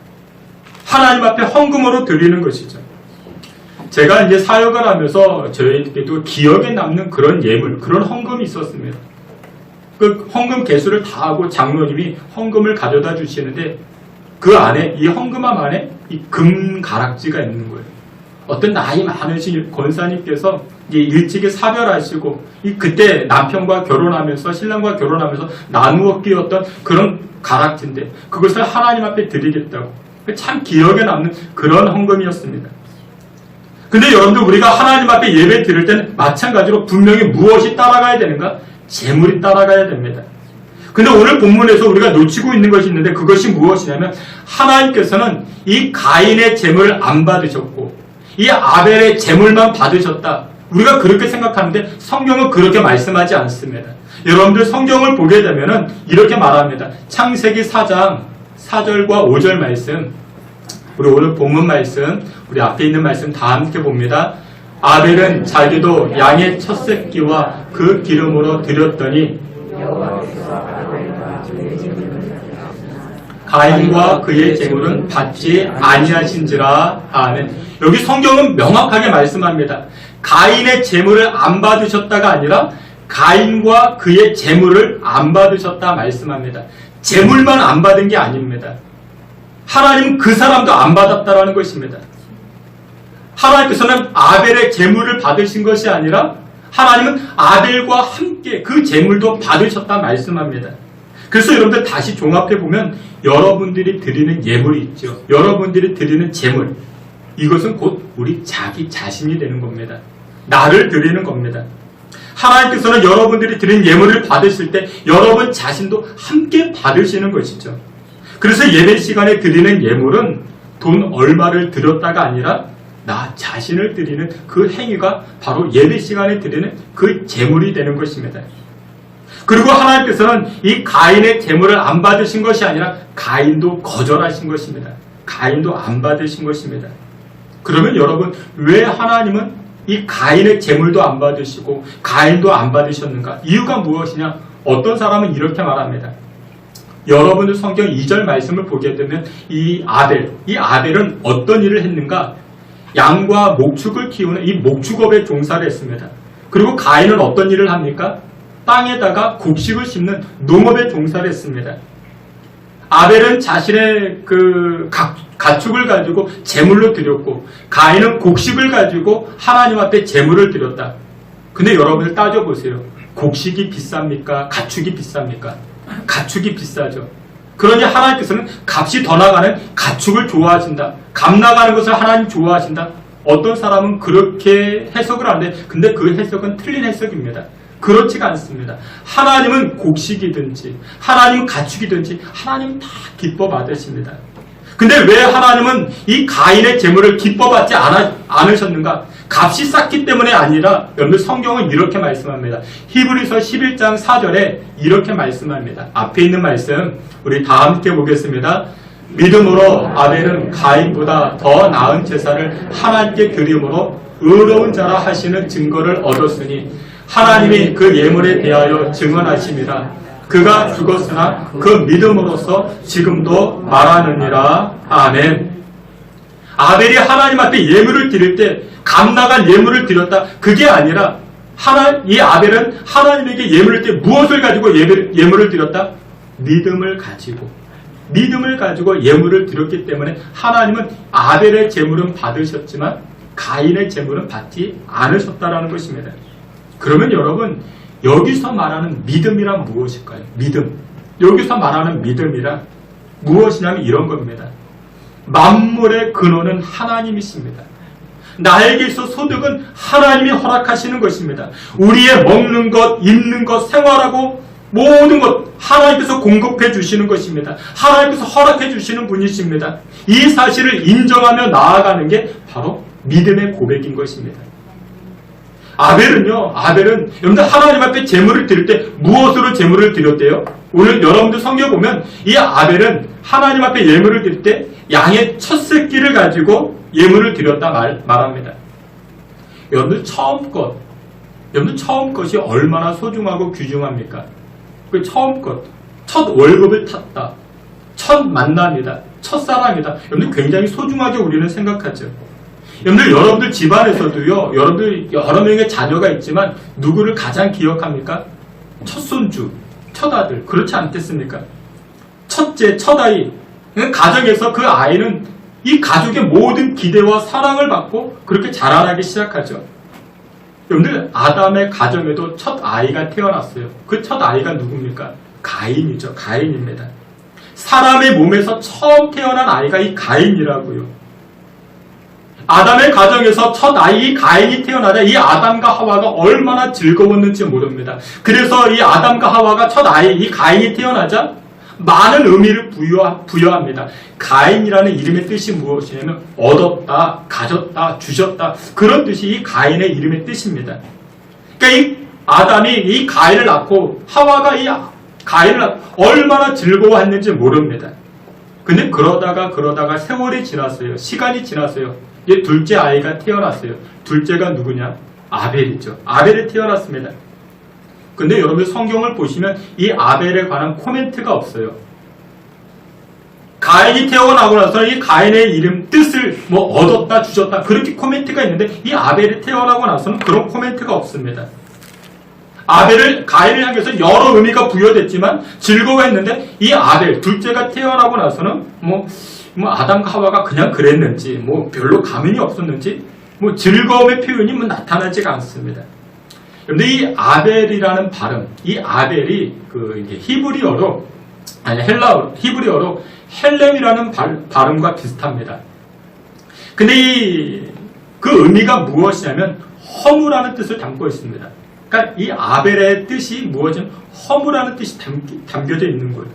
하나님 앞에 헌금으로 드리는 것이죠. 제가 이제 사역을 하면서 저에게도 기억에 남는 그런 예물, 그런 헌금이 있었습니다. 그 헌금 개수를 다 하고 장로님이 헌금을 가져다 주시는데 그 안에, 이 헌금함 안에 이 금 가락지가 있는 거예요. 어떤 나이 많으신 권사님께서 이제 일찍이 사별하시고 그때 남편과 결혼하면서 신랑과 결혼하면서 나누어 끼웠던 그런 가락지인데 그것을 하나님 앞에 드리겠다고. 참 기억에 남는 그런 헌금이었습니다. 근데 여러분들, 우리가 하나님 앞에 예배 드릴 때는 마찬가지로 분명히 무엇이 따라가야 되는가? 제물이 따라가야 됩니다. 근데 오늘 본문에서 우리가 놓치고 있는 것이 있는데 그것이 무엇이냐면 하나님께서는 이 가인의 제물을 안 받으셨고 이 아벨의 제물만 받으셨다. 우리가 그렇게 생각하는데 성경은 그렇게 말씀하지 않습니다. 여러분들, 성경을 보게 되면은 이렇게 말합니다. 창세기 4장 4절과 5절 말씀, 우리 오늘 본문 말씀, 우리 앞에 있는 말씀 다 함께 봅니다. 아벨은 자기도 양의 첫 새끼와 그 기름으로 드렸더니 가인과 그의 제물은 받지 아니하신지라. 아멘. 여기 성경은 명확하게 말씀합니다. 가인의 제물을 안 받으셨다가 아니라 가인과 그의 제물을 안 받으셨다 말씀합니다. 제물만 안 받은 게 아닙니다. 하나님은 그 사람도 안 받았다라는 것입니다. 하나님께서는 아벨의 제물을 받으신 것이 아니라 하나님은 아벨과 함께 그 제물도 받으셨다 말씀합니다. 그래서 여러분들 다시 종합해보면 여러분들이 드리는 예물이 있죠. 여러분들이 드리는 제물, 이것은 곧 우리 자기 자신이 되는 겁니다. 나를 드리는 겁니다. 하나님께서는 여러분들이 드린 예물을 받으실 때 여러분 자신도 함께 받으시는 것이죠. 그래서 예배 시간에 드리는 예물은 돈 얼마를 드렸다가 아니라 나 자신을 드리는 그 행위가 바로 예배 시간에 드리는 그 제물이 되는 것입니다. 그리고 하나님께서는 이 가인의 제물을 안 받으신 것이 아니라 가인도 거절하신 것입니다. 가인도 안 받으신 것입니다. 그러면 여러분, 왜 하나님은 이 가인의 제물도 안 받으시고 가인도 안 받으셨는가? 이유가 무엇이냐? 어떤 사람은 이렇게 말합니다. 여러분들 성경 2절 말씀을 보게 되면 이 아벨은 어떤 일을 했는가? 양과 목축을 키우는 이 목축업에 종사를 했습니다. 그리고 가인은 어떤 일을 합니까? 땅에다가 곡식을 심는 농업에 종사를 했습니다. 아벨은 자신의 그 가축을 가지고 제물로 드렸고, 가인은 곡식을 가지고 하나님 앞에 제물을 드렸다. 근데 여러분들 따져보세요. 곡식이 비쌉니까? 가축이 비쌉니까? 가축이 비싸죠. 그러니 하나님께서는 값이 더 나가는 가축을 좋아하신다. 값 나가는 것을 하나님 좋아하신다. 어떤 사람은 그렇게 해석을 하는데, 근데 그 해석은 틀린 해석입니다. 그렇지가 않습니다. 하나님은 곡식이든지 하나님은 가축이든지 하나님은 다 기뻐 받으십니다. 근데 왜 하나님은 이 가인의 제물을 기뻐 받지 않으셨는가? 값이 쌌기 때문에 아니라, 여러분 성경은 이렇게 말씀합니다. 히브리서 11장 4절에 이렇게 말씀합니다. 앞에 있는 말씀 우리 다 함께 보겠습니다. 믿음으로 아벨은 가인보다 더 나은 제사를 하나님께 드림으로 의로운 자라 하시는 증거를 얻었으니 하나님이 그 예물에 대하여 증언하심이라. 그가 죽었으나 그 믿음으로써 지금도 말하느니라. 아멘. 아벨이 하나님 앞에 예물을 드릴 때 값나간 예물을 드렸다. 그게 아니라 이 아벨은 하나님에게 예물을 드릴 때 무엇을 가지고 예물을 드렸다? 믿음을 가지고 예물을 드렸기 때문에 하나님은 아벨의 제물은 받으셨지만 가인의 제물은 받지 않으셨다라는 것입니다. 그러면 여러분, 여기서 말하는 믿음이란 무엇일까요? 믿음. 여기서 말하는 믿음이란 무엇이냐면 이런 겁니다. 만물의 근원은 하나님이십니다. 나에게 있어 소득은 하나님이 허락하시는 것입니다. 우리의 먹는 것, 입는 것, 생활하고 모든 것 하나님께서 공급해 주시는 것입니다. 하나님께서 허락해 주시는 분이십니다. 이 사실을 인정하며 나아가는 게 바로 믿음의 고백인 것입니다. 아벨은 여러분들 하나님 앞에 제물을 드릴 때 무엇으로 제물을 드렸대요? 오늘 여러분들 성경 보면 이 아벨은 하나님 앞에 예물을 드릴 때 양의 첫 새끼를 가지고 예물을 드렸다 말합니다. 여러분들 처음 것이 얼마나 소중하고 귀중합니까? 그 처음 것, 첫 월급을 탔다, 첫 만남이다, 첫 사랑이다. 여러분들 굉장히 소중하게 우리는 생각하죠. 여러분들 집안에서도요, 여러분들 여러 명의 자녀가 있지만 누구를 가장 기억합니까? 첫 손주, 첫 아들, 그렇지 않겠습니까? 첫째, 첫 아이. 가정에서 그 아이는 이 가족의 모든 기대와 사랑을 받고 그렇게 자라나기 시작하죠. 여러분들, 아담의 가정에도 첫 아이가 태어났어요. 그 첫 아이가 누굽니까? 가인이죠. 가인입니다. 사람의 몸에서 처음 태어난 아이가 이 가인이라고요. 아담의 가정에서 첫 아이 가인이 태어나자 이 아담과 하와가 얼마나 즐거웠는지 모릅니다. 그래서 이 아담과 하와가 첫 아이 이 가인이 태어나자 많은 의미를 부여합니다. 가인이라는 이름의 뜻이 무엇이냐면 얻었다, 가졌다, 주셨다, 그런 뜻이 이 가인의 이름의 뜻입니다. 그러니까 이 아담이 이 가인을 낳고 하와가 이 가인을 낳고 얼마나 즐거워했는지 모릅니다. 근데 그러다가 세월이 지났어요. 시간이 지났어요. 이 둘째 아이가 태어났어요. 둘째가 누구냐? 아벨이죠. 아벨이 태어났습니다. 근데 여러분 성경을 보시면 이 아벨에 관한 코멘트가 없어요. 가인이 태어나고 나서 이 가인의 이름 뜻을 얻었다 주셨다 그렇게 코멘트가 있는데 이 아벨이 태어나고 나서는 그런 코멘트가 없습니다. 가인을 향해서 여러 의미가 부여됐지만 즐거워했는데 이 아벨 둘째가 태어나고 나서는 아담과 하와가 그냥 그랬는지 별로 가면이 없었는지 즐거움의 표현이 나타나지가 않습니다. 그런데 이 아벨이라는 발음, 이 아벨이 히브리어로 헬렘이라는 발음과 비슷합니다. 근데 그 의미가 무엇이냐면 허무라는 뜻을 담고 있습니다. 그러니까 이 아벨의 뜻이 무엇이냐면 허무라는 뜻이 담겨져 있는 거예요.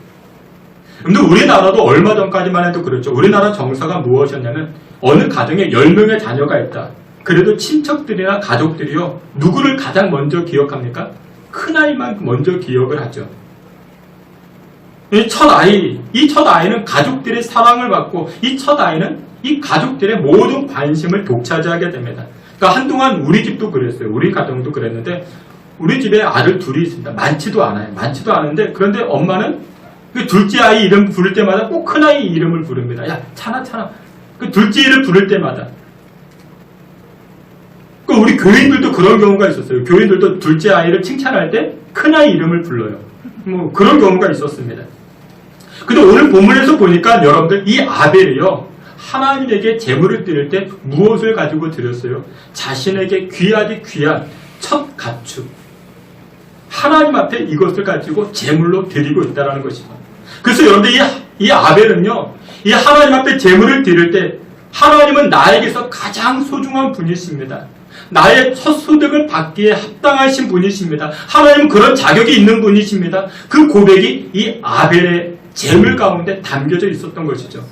근데 우리나라도 얼마 전까지만 해도 그랬죠. 우리나라 정서가 무엇이었냐면 어느 가정에 10명의 자녀가 있다. 그래도 친척들이나 가족들이요, 누구를 가장 먼저 기억합니까? 큰아이만 먼저 기억을 하죠. 이 첫 아이는 가족들의 사랑을 받고, 이 첫 아이는 이 가족들의 모든 관심을 독차지하게 됩니다. 그러니까 한동안 우리 집도 그랬어요. 우리 가정도 그랬는데, 우리 집에 아들 둘이 있습니다. 많지도 않아요. 많지도 않은데, 그런데 엄마는 그 둘째 아이 이름 부를 때마다 꼭 큰아이 이름을 부릅니다. 야, 차나. 그 둘째 이름 부를 때마다. 그 우리 교인들도 그런 경우가 있었어요. 교인들도 둘째 아이를 칭찬할 때 큰아이 이름을 불러요. 뭐 그런 경우가 있었습니다. 근데 오늘 본문에서 보니까 여러분들 이 아벨이요, 하나님에게 제물을 드릴 때 무엇을 가지고 드렸어요? 자신에게 귀하디 귀한 첫 가축. 하나님 앞에 이것을 가지고 제물로 드리고 있다는 것이죠. 그래서 여러분들 이 아벨은요, 이 하나님 앞에 제물을 드릴 때 하나님은 나에게서 가장 소중한 분이십니다. 나의 첫 소득을 받기에 합당하신 분이십니다. 하나님은 그런 자격이 있는 분이십니다. 그 고백이 이 아벨의 제물 가운데 담겨져 있었던 것이죠.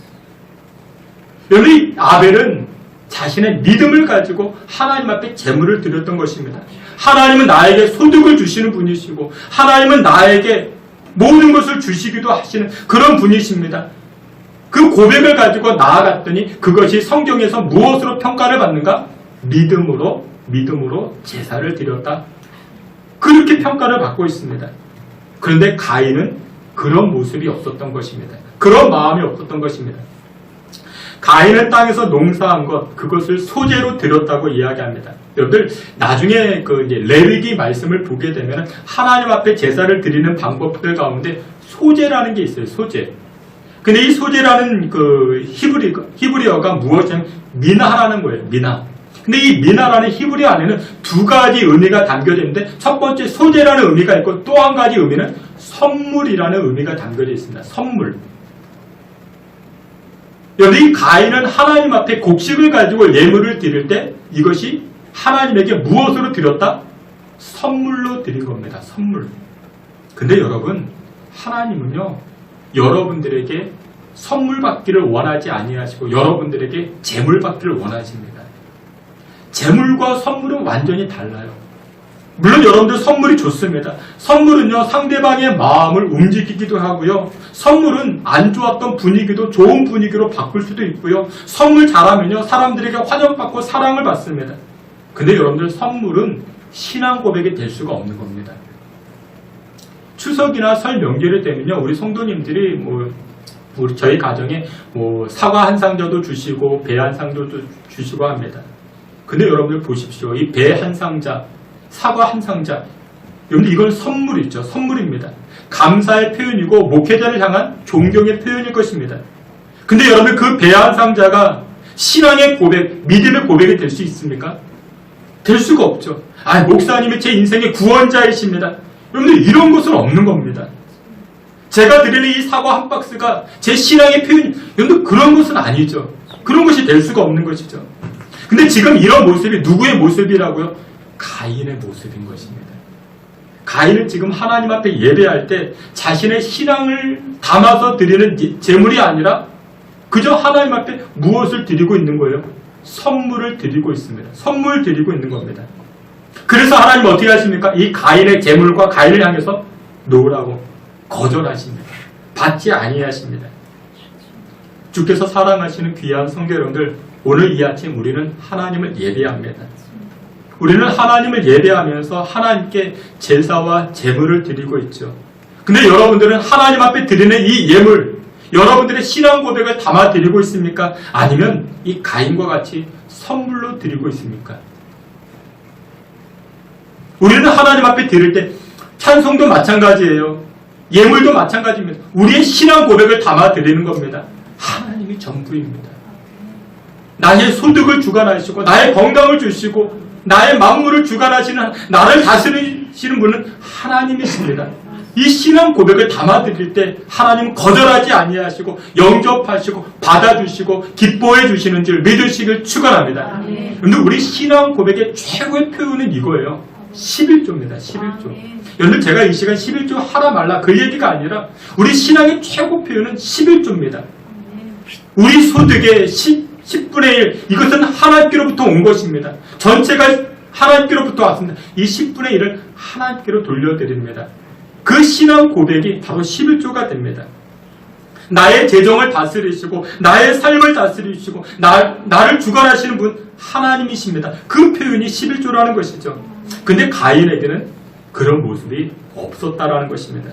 여러분, 이 아벨은 자신의 믿음을 가지고 하나님 앞에 제물을 드렸던 것입니다. 하나님은 나에게 소득을 주시는 분이시고, 하나님은 나에게 모든 것을 주시기도 하시는 그런 분이십니다. 그 고백을 가지고 나아갔더니 그것이 성경에서 무엇으로 평가를 받는가? 믿음으로 제사를 드렸다. 그렇게 평가를 받고 있습니다. 그런데 가인은 그런 모습이 없었던 것입니다. 그런 마음이 없었던 것입니다. 가인은 땅에서 농사한 것, 그것을 소재로 드렸다고 이야기합니다. 여러분들 나중에 그 이제 레위기 말씀을 보게 되면 하나님 앞에 제사를 드리는 방법들 가운데 소재라는 게 있어요. 소재. 근데 이 소재라는 그 히브리어가 무엇이냐면 미나라는 거예요. 미나. 근데 이 미나라는 히브리어 안에는 두 가지 의미가 담겨져 있는데, 첫 번째 소재라는 의미가 있고 또 한 가지 의미는 선물이라는 의미가 담겨져 있습니다. 선물. 여기 가인은 하나님 앞에 곡식을 가지고 예물을 드릴 때 이것이 하나님에게 무엇으로 드렸다? 선물로 드린 겁니다. 선물. 근데 여러분, 하나님은요, 여러분들에게 선물 받기를 원하지 아니하시고 여러분들에게 재물 받기를 원하십니다. 재물과 선물은 완전히 달라요. 물론 여러분들 선물이 좋습니다. 선물은요, 상대방의 마음을 움직이기도 하고요, 선물은 안 좋았던 분위기도 좋은 분위기로 바꿀 수도 있고요, 선물 잘하면요 사람들에게 환영받고 사랑을 받습니다. 근데 여러분들, 선물은 신앙 고백이 될 수가 없는 겁니다. 추석이나 설 명절이 되면요, 우리 성도님들이 우리 저희 가정에 사과 한 상자도 주시고 배 한 상자도 주시고 합니다. 근데 여러분들 보십시오. 이 배 한 상자, 사과 한 상자, 여러분들 이건 선물이죠. 선물입니다. 감사의 표현이고 목회자를 향한 존경의 표현일 것입니다. 근데 여러분들 그 배 한 상자가 신앙의 고백, 믿음의 고백이 될 수 있습니까? 될 수가 없죠. 목사님이 제 인생의 구원자이십니다. 여러분들 이런 것은 없는 겁니다. 제가 드리는 이 사과 한 박스가 제 신앙의 표현, 여러분들 그런 것은 아니죠. 그런 것이 될 수가 없는 것이죠. 근데 지금 이런 모습이 누구의 모습이라고요? 가인의 모습인 것입니다. 가인은 지금 하나님 앞에 예배할 때 자신의 신앙을 담아서 드리는 제물이 아니라 그저 하나님 앞에 무엇을 드리고 있는 거예요? 선물을 드리고 있습니다. 선물 드리고 있는 겁니다. 그래서 하나님 어떻게 하십니까? 이 가인의 제물과 가인을 향해서 놓으라고 거절하십니다. 받지 아니하십니다. 주께서 사랑하시는 귀한 성도 여러분들, 오늘 이 아침 우리는 하나님을 예배합니다. 우리는 하나님을 예배하면서 하나님께 제사와 제물을 드리고 있죠. 근데 여러분들은 하나님 앞에 드리는 이 예물, 여러분들의 신앙 고백을 담아 드리고 있습니까? 아니면 이 가인과 같이 선물로 드리고 있습니까? 우리는 하나님 앞에 드릴 때 찬송도 마찬가지예요. 예물도 마찬가지입니다. 우리의 신앙 고백을 담아 드리는 겁니다. 하나님이 전부입니다. 나의 소득을 주관하시고 나의 건강을 주시고 나의 만물을 주관하시는, 나를 다스리시는 분은 하나님이십니다. 이 신앙 고백을 담아 드릴 때 하나님은 거절하지 아니하시고 영접하시고 받아주시고 기뻐해 주시는 줄 믿으시길 축원합니다. 그런데 우리 신앙 고백의 최고의 표현은 이거예요. 11조입니다. 11조. 여러분, 제가 이 시간 11조 하라 말라 그 얘기가 아니라 우리 신앙의 최고 표현은 11조입니다. 우리 소득의 10분의 1, 이것은 하나님께로부터 온 것입니다. 전체가 하나님께로부터 왔습니다. 이 10분의 1을 하나님께로 돌려드립니다. 그 신앙 고백이 바로 11조가 됩니다. 나의 재정을 다스리시고 나의 삶을 다스리시고 나를 주관하시는 분 하나님이십니다. 그 표현이 11조라는 것이죠. 근데 가인에게는 그런 모습이 없었다라는 것입니다.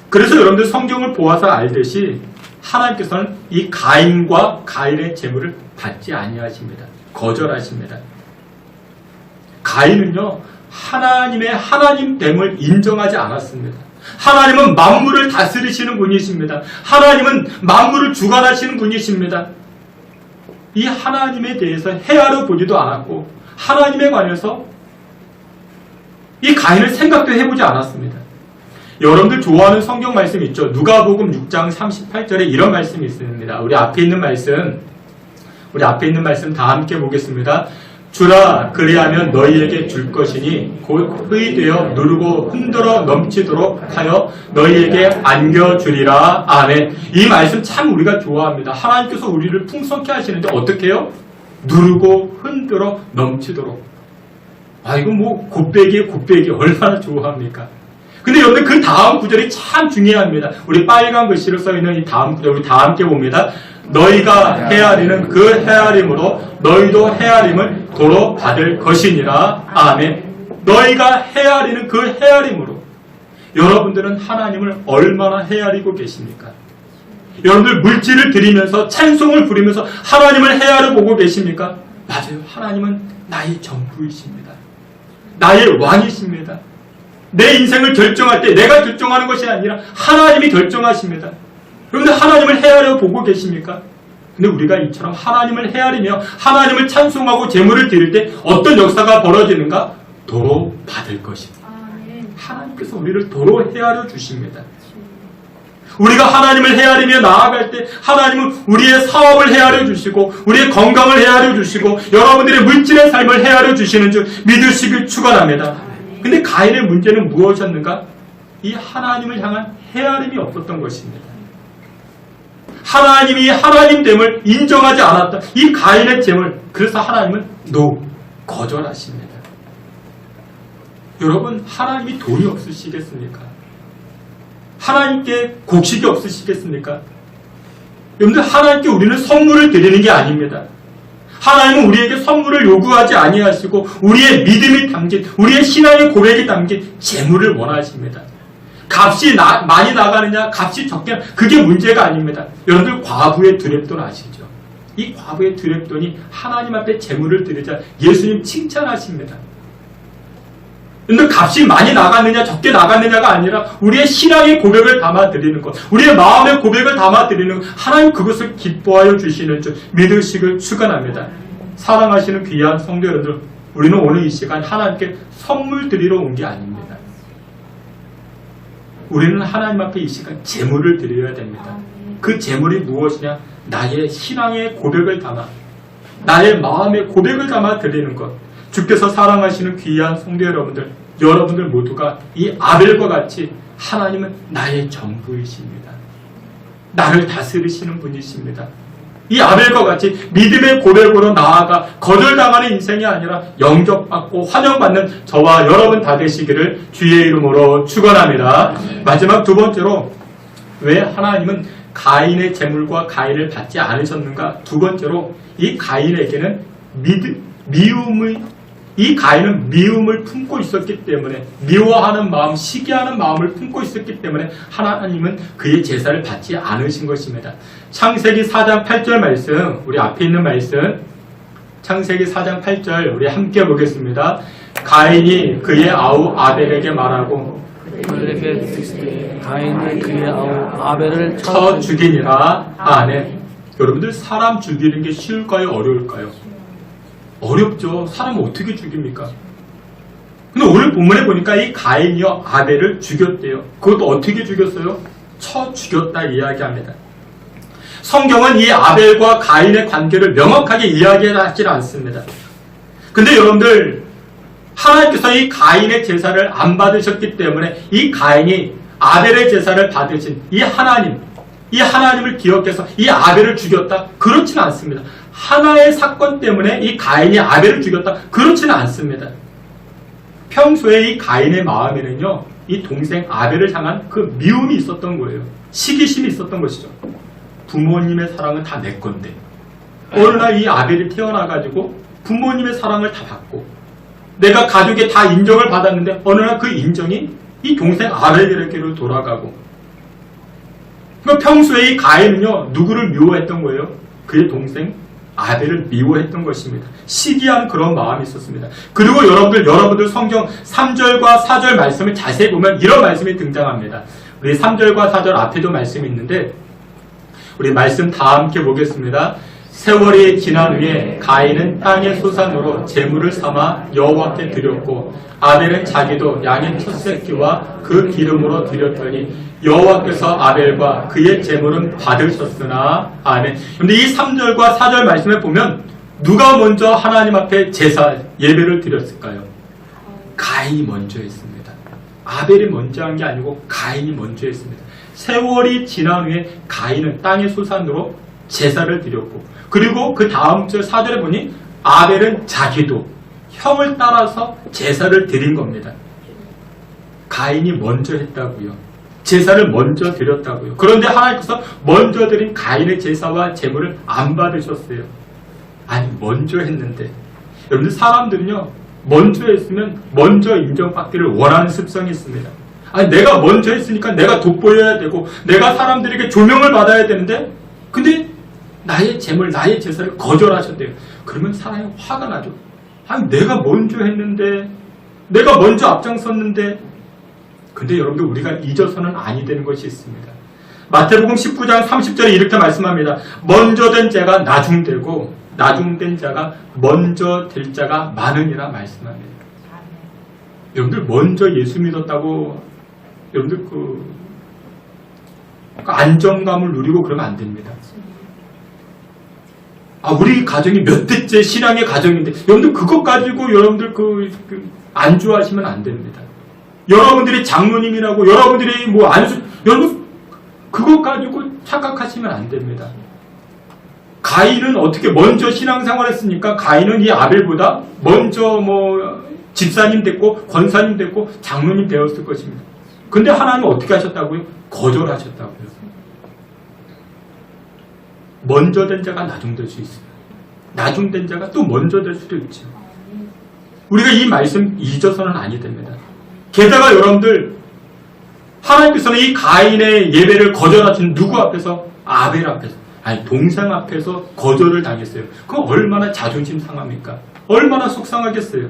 그래서 여러분들 성경을 보아서 알듯이 하나님께서는 이 가인과 가인의 재물을 받지 아니하십니다. 거절하십니다. 가인은요, 하나님의 하나님됨을 인정하지 않았습니다. 하나님은 만물을 다스리시는 분이십니다. 하나님은 만물을 주관하시는 분이십니다. 이 하나님에 대해서 헤아려 보지도 않았고 하나님에 관해서 이 가인을 생각도 해보지 않았습니다. 여러분들 좋아하는 성경 말씀 있죠? 누가복음 6장 38절에 이런 말씀이 있습니다. 우리 앞에 있는 말씀 다 함께 보겠습니다. 주라 그리하면 너희에게 줄 것이니 곧 흡의되어 누르고 흔들어 넘치도록 하여 너희에게 안겨주리라. 아멘. 이 말씀 참 우리가 좋아합니다. 하나님께서 우리를 풍성케 하시는데 어떻게 해요? 누르고 흔들어 넘치도록. 이거 뭐 곱빼기 얼마나 좋아합니까? 근데 여러분 그 다음 구절이 참 중요합니다. 우리 빨간 글씨로 써있는 이 다음 구절 우리 다 함께 봅니다. 너희가 헤아리는 그 헤아림으로 너희도 헤아림을 도로 받을 것이니라. 아멘. 너희가 헤아리는 그 헤아림으로. 여러분들은 하나님을 얼마나 헤아리고 계십니까? 여러분들 물질을 드리면서 찬송을 부리면서 하나님을 헤아려 보고 계십니까? 맞아요. 하나님은 나의 전부이십니다. 나의 왕이십니다. 내 인생을 결정할 때 내가 결정하는 것이 아니라 하나님이 결정하십니다. 여러분들 하나님을 헤아려 보고 계십니까? 근데 우리가 이처럼 하나님을 헤아리며 하나님을 찬송하고 제물을 드릴 때 어떤 역사가 벌어지는가? 도로 받을 것입니다. 하나님께서 우리를 도로 헤아려 주십니다. 우리가 하나님을 헤아리며 나아갈 때 하나님은 우리의 사업을 헤아려 주시고 우리의 건강을 헤아려 주시고 여러분들의 물질의 삶을 헤아려 주시는 줄 믿으시길 축원합니다. 근데 가인의 문제는 무엇이었는가? 이 하나님을 향한 헤아림이 없었던 것입니다. 하나님이 하나님됨을 인정하지 않았던 이 가인의 재물, 그래서 하나님은 거절하십니다. 여러분, 하나님이 돈이 없으시겠습니까? 하나님께 곡식이 없으시겠습니까? 여러분들, 하나님께 우리는 선물을 드리는 게 아닙니다. 하나님은 우리에게 선물을 요구하지 아니하시고 우리의 믿음이 담긴, 우리의 신앙의 고백이 담긴 재물을 원하십니다. 값이 많이 나가느냐, 값이 적게, 그게 문제가 아닙니다. 여러분들 과부의 드랩돈 아시죠? 이 과부의 드랩돈이 하나님 앞에 재물을 드리자 예수님 칭찬하십니다. 여러분들 값이 많이 나갔느냐, 적게 나갔느냐가 아니라 우리의 신앙의 고백을 담아드리는 것, 우리의 마음의 고백을 담아드리는 것, 하나님 그것을 기뻐하여 주시는 줄 믿으시길 축원합니다. 사랑하시는 귀한 성도 여러분들, 우리는 오늘 이 시간 하나님께 선물 드리러 온 게 아닙니다. 우리는 하나님 앞에 이 시간 제물을 드려야 됩니다. 그 제물이 무엇이냐? 나의 신앙의 고백을 담아, 나의 마음의 고백을 담아 드리는 것. 주께서 사랑하시는 귀한 성도 여러분들, 여러분들 모두가 이 아벨과 같이 하나님은 나의 전부이십니다. 나를 다스리시는 분이십니다. 이 아벨과 같이 믿음의 고백으로 나아가 거절당하는 인생이 아니라 영접받고 환영받는 저와 여러분 다 되시기를 주의 이름으로 축원합니다. 마지막 두 번째로 왜 하나님은 가인의 재물과 가인을 받지 않으셨는가? 두 번째로 이 가인에게는 이 가인은 미움을 품고 있었기 때문에, 미워하는 마음, 시기하는 마음을 품고 있었기 때문에 하나님은 그의 제사를 받지 않으신 것입니다. 창세기 4장 8절 말씀, 우리 앞에 있는 말씀, 창세기 4장 8절 우리 함께 보겠습니다. 가인이 그의 아우 아벨에게 말하고 가인이 그의 아우 아벨을 쳐 죽이니라. 아멘. 여러분들, 사람 죽이는 게 쉬울까요? 어려울까요? 어렵죠. 사람을 어떻게 죽입니까? 근데 오늘 본문에 보니까 이 가인이요 아벨을 죽였대요. 그것도 어떻게 죽였어요? 쳐 죽였다 이야기합니다. 성경은 이 아벨과 가인의 관계를 명확하게 이야기하지 않습니다. 근데 여러분들, 하나님께서 이 가인의 제사를 안 받으셨기 때문에 이 가인이 아벨의 제사를 받으신 이 하나님을 기억해서 이 아벨을 죽였다? 그렇지는 않습니다. 하나의 사건 때문에 이 가인이 아벨을 죽였다. 그렇지는 않습니다. 평소에 이 가인의 마음에는요, 이 동생 아벨을 향한 그 미움이 있었던 거예요. 시기심이 있었던 것이죠. 부모님의 사랑은 다 내 건데 어느 날 이 아벨이 태어나가지고 부모님의 사랑을 다 받고 내가 가족에 다 인정을 받았는데 어느 날 그 인정이 이 동생 아벨에게로 돌아가고, 그러니까 평소에 이 가인은요 누구를 미워했던 거예요? 그의 동생 아벨을 미워했던 것입니다. 시기한 그런 마음이 있었습니다. 그리고 여러분들 성경 3절과 4절 말씀을 자세히 보면 이런 말씀이 등장합니다. 우리 3절과 4절 앞에도 말씀이 있는데 우리 말씀 다 함께 보겠습니다. 세월이 지난 후에 가인은 땅의 소산으로 제물을 삼아 여호와께 드렸고 아벨은 자기도 양의 첫 새끼와 그 기름으로 드렸더니 여호와께서 아벨과 그의 제물은 받으셨으나. 아멘. 그런데 이 3절과 4절 말씀에 보면 누가 먼저 하나님 앞에 제사 예배를 드렸을까요? 가인이 먼저 했습니다. 아벨이 먼저 한 게 아니고 가인이 먼저 했습니다. 세월이 지난 후에 가인은 땅의 소산으로 제사를 드렸고, 그리고 그 다음 절 4절에 보니 아벨은 자기도 형을 따라서 제사를 드린 겁니다. 가인이 먼저 했다고요. 제사를 먼저 드렸다고요. 그런데 하나님께서 먼저 드린 가인의 제사와 제물을 안 받으셨어요. 아니, 먼저 했는데. 여러분들 사람들은요 먼저 했으면 먼저 인정받기를 원하는 습성이 있습니다. 아니, 내가 먼저 했으니까 내가 돋보여야 되고 내가 사람들에게 조명을 받아야 되는데, 근데 나의 제물, 나의 제사를 거절하셨대요. 그러면 사람이 화가 나죠. 아니, 내가 먼저 했는데, 내가 먼저 앞장섰는데. 근데 여러분들 우리가 잊어서는 아니 되는 것이 있습니다. 마태복음 19장 30절에 이렇게 말씀합니다. 먼저 된 자가 나중되고 나중된 자가 먼저 될 자가 많으니라 말씀합니다. 여러분들 먼저 예수 믿었다고 여러분들 그 안정감을 누리고 그러면 안 됩니다. 우리 가정이 몇 대째 신앙의 가정인데 여러분들 그것 가지고 여러분들 안주하시면 안 됩니다. 여러분들이 장로님이라고 여러분들이 여러분 그것 가지고 착각하시면 안 됩니다. 가인은 어떻게 먼저 신앙생활 했으니까 가인은 이 아벨보다 먼저 집사님 됐고 권사님 됐고 장로님 되었을 것입니다. 근데 하나님은 어떻게 하셨다고요? 거절하셨다고요. 먼저 된 자가 나중될 수 있어요. 나중된 자가 또 먼저 될 수도 있죠. 우리가 이 말씀 잊어서는 아니 됩니다. 게다가 여러분들 하나님께서는 이 가인의 예배를 거절하신 누구 앞에서? 아벨 앞에서. 아니, 동생 앞에서 거절을 당했어요. 그럼 얼마나 자존심 상합니까? 얼마나 속상하겠어요.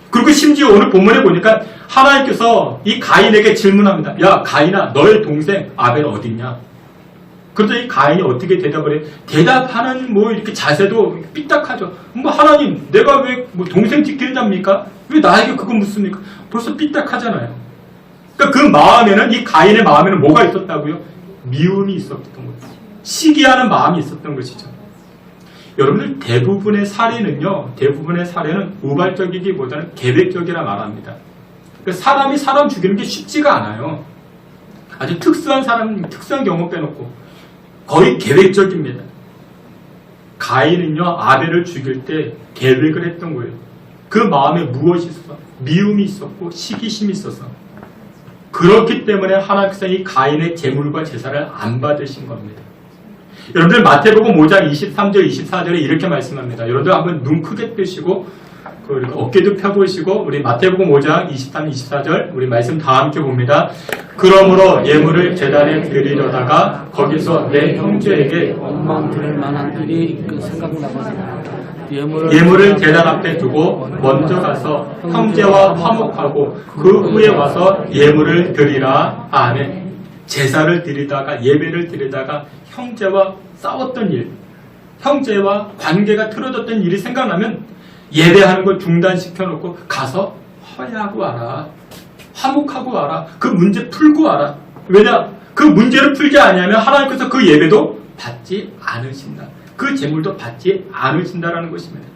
그리고 심지어 오늘 본문에 보니까 하나님께서 이 가인에게 질문합니다. 야, 가인아, 너의 동생 아벨 어딨냐? 그런데 이 가인이 어떻게 대답을 해? 대답하는 이렇게 자세도 삐딱하죠. 하나님, 내가 왜 동생 지키는 자입니까? 왜 나에게 그거 묻습니까? 벌써 삐딱하잖아요. 그러니까 그 마음에는, 이 가인의 마음에는 뭐가 있었다고요? 미움이 있었던 거죠. 시기하는 마음이 있었던 것이죠. 여러분들 대부분의 사례는 우발적이기보다는 계획적이라 말합니다. 그러니까 사람이 사람 죽이는 게 쉽지가 않아요. 아주 특수한 경우 빼놓고 거의 계획적입니다. 가인은요, 아벨을 죽일 때 계획을 했던 거예요. 그 마음에 무엇이 있어서? 미움이 있었고 시기심이 있어서. 그렇기 때문에 하나님께서 이 가인의 제물과 제사를 안 받으신 겁니다. 여러분들 마태복음 5장 23절 24절에 이렇게 말씀합니다. 여러분들 한번 눈 크게 뜨시고 어깨도 펴보시고 우리 마태복음 5장 23, 24절 우리 말씀 다 함께 봅니다. 그러므로 예물을 제단에 드리려다가 거기서 내 형제에게 원망 들을 만한 일이 생각나거든요. 예물을 제단 앞에 두고 먼저 가서 형제와 화목하고 그 후에 와서 예물을 드리라. 아멘. 제사를 드리다가 예배를 드리다가 형제와 싸웠던 일, 형제와 관계가 틀어졌던 일이 생각나면 예배하는 걸 중단시켜놓고 가서 화해하고 와라. 화목하고 와라. 그 문제 풀고 와라. 왜냐? 그 문제를 풀지 않으면 하나님께서 그 예배도 받지 않으신다. 그 제물도 받지 않으신다라는 것입니다.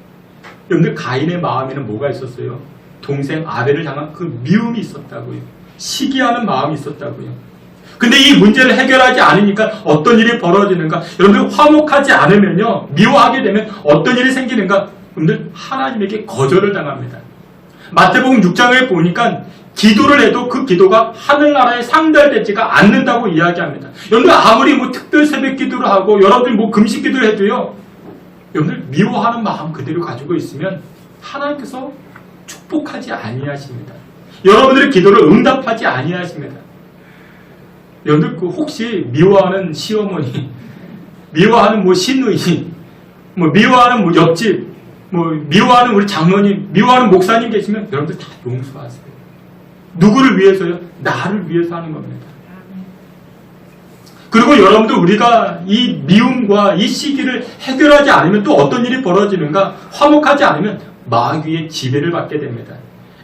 여러분들 가인의 마음에는 뭐가 있었어요? 동생 아벨을 향한 그 미움이 있었다고요. 시기하는 마음이 있었다고요. 근데 이 문제를 해결하지 않으니까 어떤 일이 벌어지는가? 여러분들 화목하지 않으면요, 미워하게 되면 어떤 일이 생기는가? 여러분들 하나님에게 거절을 당합니다. 마태복음 6장에 보니까 기도를 해도 그 기도가 하늘나라에 상달되지가 않는다고 이야기합니다. 여러분들 아무리 뭐 특별 새벽 기도를 하고 여러분들 뭐 금식 기도를 해도요, 여러분들 미워하는 마음 그대로 가지고 있으면 하나님께서 축복하지 아니하십니다. 여러분들의 기도를 응답하지 아니하십니다. 여러분들 그 혹시 미워하는 시어머니, 미워하는 뭐 시누이, 뭐 미워하는 뭐 옆집, 뭐 미워하는 우리 장로님, 미워하는 목사님 계시면 여러분들 다 용서하세요. 누구를 위해서요? 나를 위해서 하는 겁니다. 그리고 여러분들 우리가 이 미움과 이 시기를 해결하지 않으면 또 어떤 일이 벌어지는가? 화목하지 않으면 마귀의 지배를 받게 됩니다.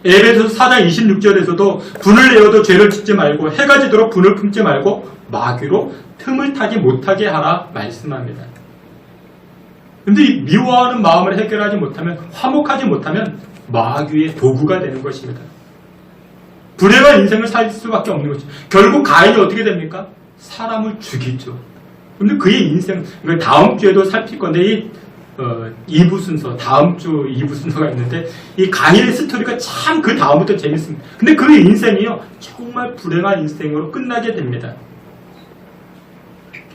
에베소서 4장 26절에서도 분을 내어도 죄를 짓지 말고 해가 지도록 분을 품지 말고 마귀로 틈을 타지 못하게 하라 말씀합니다. 그런데 이 미워하는 마음을 해결하지 못하면, 화목하지 못하면 마귀의 도구가 되는 것입니다. 불행한 인생을 살 수밖에 없는 것이죠. 결국 가인이 어떻게 됩니까? 사람을 죽이죠. 근데 그의 인생, 다음 주에도 살필 건데, 2부 순서, 다음 주 2부 순서가 있는데, 이 가인의 스토리가 참 그 다음부터 재밌습니다. 근데 그의 인생이요, 정말 불행한 인생으로 끝나게 됩니다.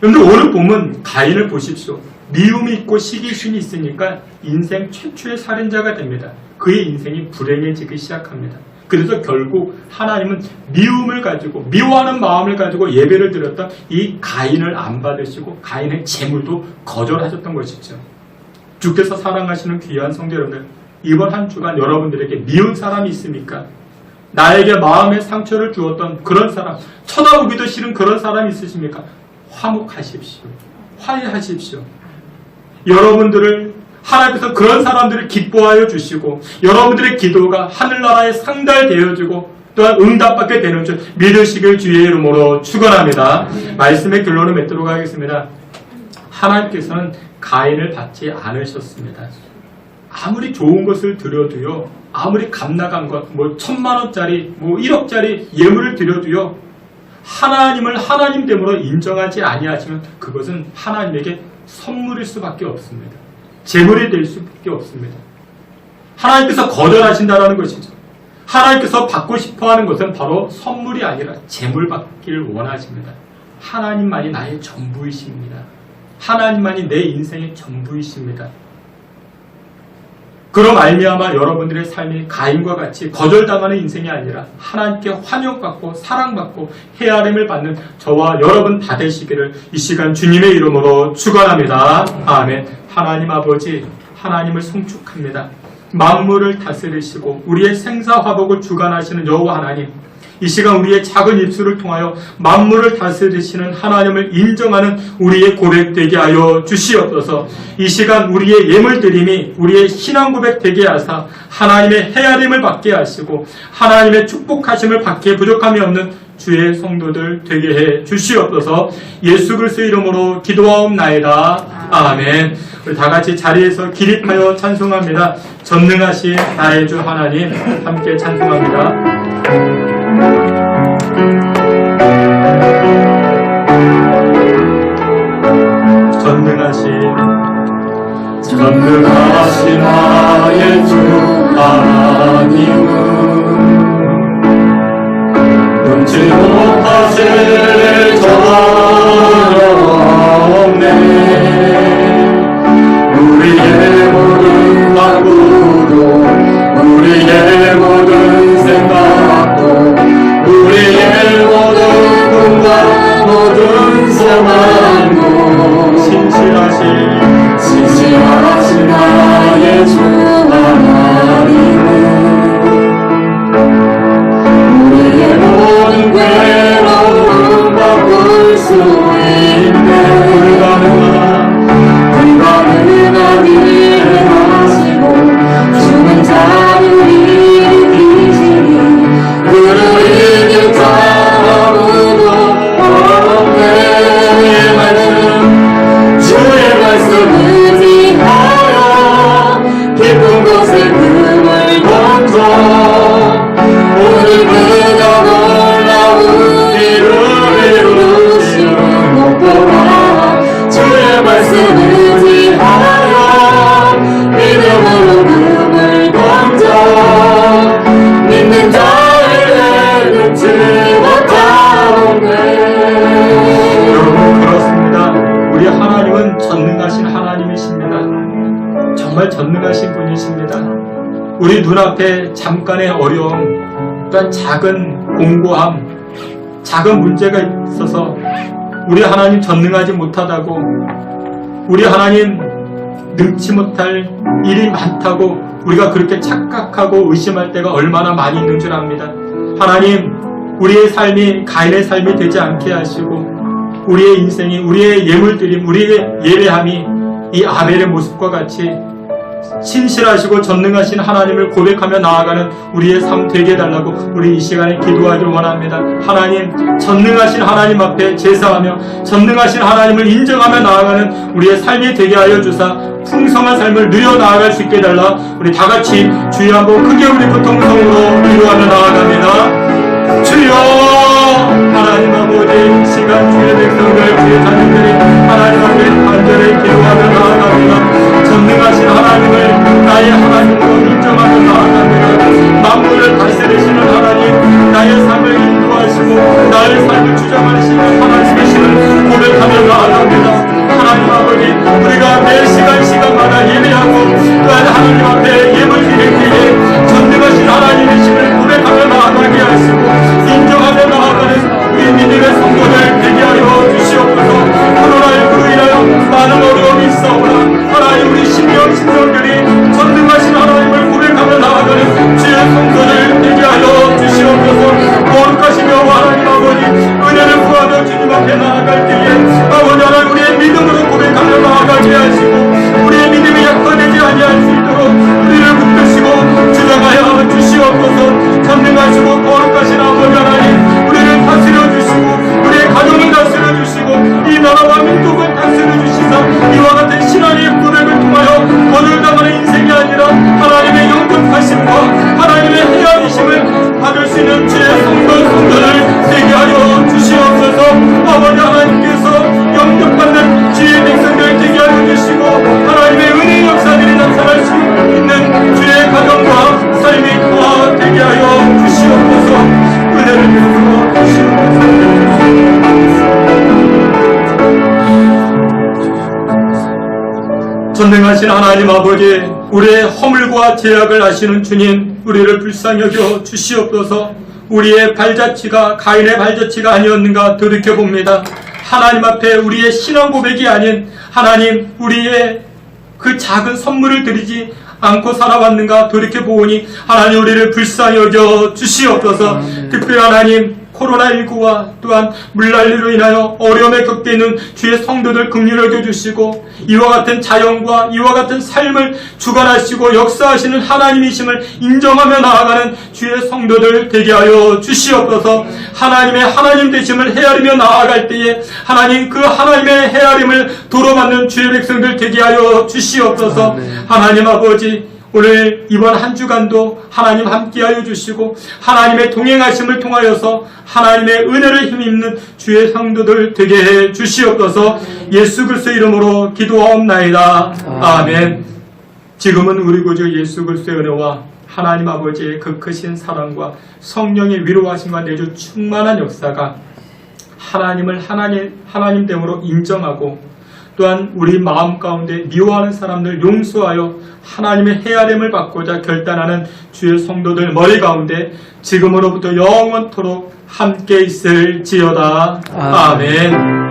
여러분들 오늘 보면 가인을 보십시오. 미움이 있고 시기심이 있으니까 인생 최초의 살인자가 됩니다. 그의 인생이 불행해지기 시작합니다. 그래서 결국 하나님은 미움을 가지고, 미워하는 마음을 가지고 예배를 드렸던 이 가인을 안 받으시고 가인의 재물도 거절하셨던 것이죠. 주께서 사랑하시는 귀한 성도 여러분들, 이번 한 주간 여러분들에게 미운 사람이 있습니까? 나에게 마음의 상처를 주었던 그런 사람, 쳐다보기도 싫은 그런 사람이 있으십니까? 화목하십시오. 화해하십시오. 여러분들을 하나님께서 그런 사람들을 기뻐하여 주시고 여러분들의 기도가 하늘나라에 상달되어지고 또한 응답받게 되는 줄 믿으시길 주의 이름으로 축원합니다. 말씀의 결론을 맺도록 하겠습니다. 하나님께서는 가인을 받지 않으셨습니다. 아무리 좋은 것을 드려도요, 아무리 값나간 것, 뭐 1000만원짜리, 뭐 1억짜리 예물을 드려도요, 하나님을 하나님됨으로 인정하지 아니하시면 그것은 하나님에게 선물일 수밖에 없습니다. 재물이 될 수밖에 없습니다. 하나님께서 거절하신다는 것이죠. 하나님께서 받고 싶어하는 것은 바로 선물이 아니라 재물 받기를 원하십니다. 하나님만이 나의 전부이십니다. 하나님만이 내 인생의 전부이십니다. 그로 말미암아 여러분들의 삶이 가인과 같이 거절당하는 인생이 아니라 하나님께 환영받고 사랑받고 헤아림을 받는 저와 여러분 다 되시기를 이 시간 주님의 이름으로 축원합니다. 아멘. 하나님 아버지, 하나님을 송축합니다. 만물을 다스리시고 우리의 생사화복을 주관하시는 여호와 하나님, 이 시간 우리의 작은 입술을 통하여 만물을 다스리시는 하나님을 인정하는 우리의 고백 되게 하여 주시옵소서. 이 시간 우리의 예물드림이 우리의 신앙 고백 되게 하사 하나님의 헤아림을 받게 하시고 하나님의 축복하심을 받기에 부족함이 없는 주의 성도들 되게 해 주시옵소서. 예수 그리스도의 이름으로 기도하옵나이다. 아멘. 우리 다 같이 자리에서 기립하여 찬송합니다. 전능하신 나의 주 하나님, 함께 찬송합니다. 전능하신 나의 주 하나님은 눈치 못하실 정없네. 우리의 모든 간구도 우리의 모든 생각도 우리의 모든 꿈과 모든 소망도 신실하신 나의 주 하나님은 우리의 모든 괴로움 정말 전능하신 분이십니다. 우리 눈앞에 잠깐의 어려움, 또한 작은 공고함, 작은 문제가 있어서 우리 하나님 전능하지 못하다고, 우리 하나님 능치 못할 일이 많다고 우리가 그렇게 착각하고 의심할 때가 얼마나 많이 있는 줄 압니다. 하나님, 우리의 삶이 가인의 삶이 되지 않게 하시고, 우리의 인생이, 우리의 예물드림, 우리의 예배함이 이 아벨의 모습과 같이 신실하시고 전능하신 하나님을 고백하며 나아가는 우리의 삶 되게 해달라고 우리 이 시간에 기도하기를 원합니다. 하나님, 전능하신 하나님 앞에 제사하며 전능하신 하나님을 인정하며 나아가는 우리의 삶이 되게 하여 주사 풍성한 삶을 누려 나아갈 수 있게 해달라. 우리 다 같이 주여 한번 크게 우리 고통성으로 기도하며 나아갑니다. 주여, 하나님 아버지, 이 시간 주의 백성들, 주의 자녀들이 하나님 앞에 간절히 기도하며 나아갑니다. 전능하신 하나님을 나의 하나님으로 인정하며 나아갑니다. 만물을 다스리시는 하나님, 나의 삶을 인도하시고 나의 삶을 주장하시는 하나님이심을 고백하며 나아갑니다. 하나님 아버지, 우리가 매 시간마다 예배하고 또한 하나님 앞에 예물 드릴 때에 전능하신 하나님이심을 고백하며 나아가게 하시고 인정하며 나아가는 우리 믿음의 성도들 되게 하여 주시옵소서. 코로나19로 인하여 많은 어려움이 있사오나 하나님, 우리 신령들이 전능하신 하나님을 고백하며 나아가는 주의 성도들 되게 하여 주시옵소서. 거룩하시며 하나님 아버지, 은혜를 구하며 주님 앞에 나아갈 때에 아버지 하나님, 우리의 믿음으로 고백하며 나아가게 하시고 우리의 믿음이 약화되지 아니할 수 있도록 우리를 붙드시고 주장하여 주시옵소서. 전능하시고 거룩하신 아버지 하나님, 우리를 다스려 주시고 우리의 가정을 다스려 주시고 이 나라와 민족을 다스려 주시사 이와 같은 신앙의 고백을 통하여 거절당하는 인생이 아니라 하나님의 영접하심과 하나님의 헤아리심을 받을 수 있는 주의 성도들 되게 하여 주시옵소서. 아버지 하나님께서 영접받는 주의 백성들 되게 하여 주시고 하나님의 은혜의 역사들이 나타날 수 있는 주의 가정과 삶이 다 되게 하여 주시옵소서. 은혜를 베풀어 주시옵소서. 전능하신 하나님 아버지, 우리의 허물과 죄악을 아시는 주님, 우리를 불쌍히 여겨 주시옵소서. 우리의 발자취가 가인의 발자취가 아니었는가 돌이켜봅니다. 하나님 앞에 우리의 신앙 고백이 아닌 하나님, 우리의 그 작은 선물을 드리지 않고 살아왔는가 돌이켜보니 하나님, 우리를 불쌍히 여겨 주시옵소서. 특별히 하나님, 코로나19와 또한 물난리로 인하여 어려움에 겪게 있는 주의 성도들 긍휼히 여겨주시고 이와 같은 자연과 이와 같은 삶을 주관하시고 역사하시는 하나님이심을 인정하며 나아가는 주의 성도들 되게 하여 주시옵소서. 하나님의 하나님 되심을 헤아리며 나아갈 때에 하나님, 그 하나님의 헤아림을 도로받는 주의 백성들 되게 하여 주시옵소서. 하나님 아버지, 오늘 이번 한 주간도 하나님 함께하여 주시고 하나님의 동행하심을 통하여서 하나님의 은혜를 힘입는 주의 성도들 되게 해 주시옵소서. 예수 그리스도의 이름으로 기도하옵나이다. 아멘. 지금은 우리 구주 예수 그리스도의 은혜와 하나님 아버지의 그 크신 사랑과 성령의 위로하심과 내주 충만한 역사가 하나님을 하나님됨으로 인정하고 또한 우리 마음 가운데 미워하는 사람들 용서하여 하나님의 헤아림을 받고자 결단하는 주의 성도들 머리 가운데 지금으로부터 영원토록 함께 있을지어다. 아멘.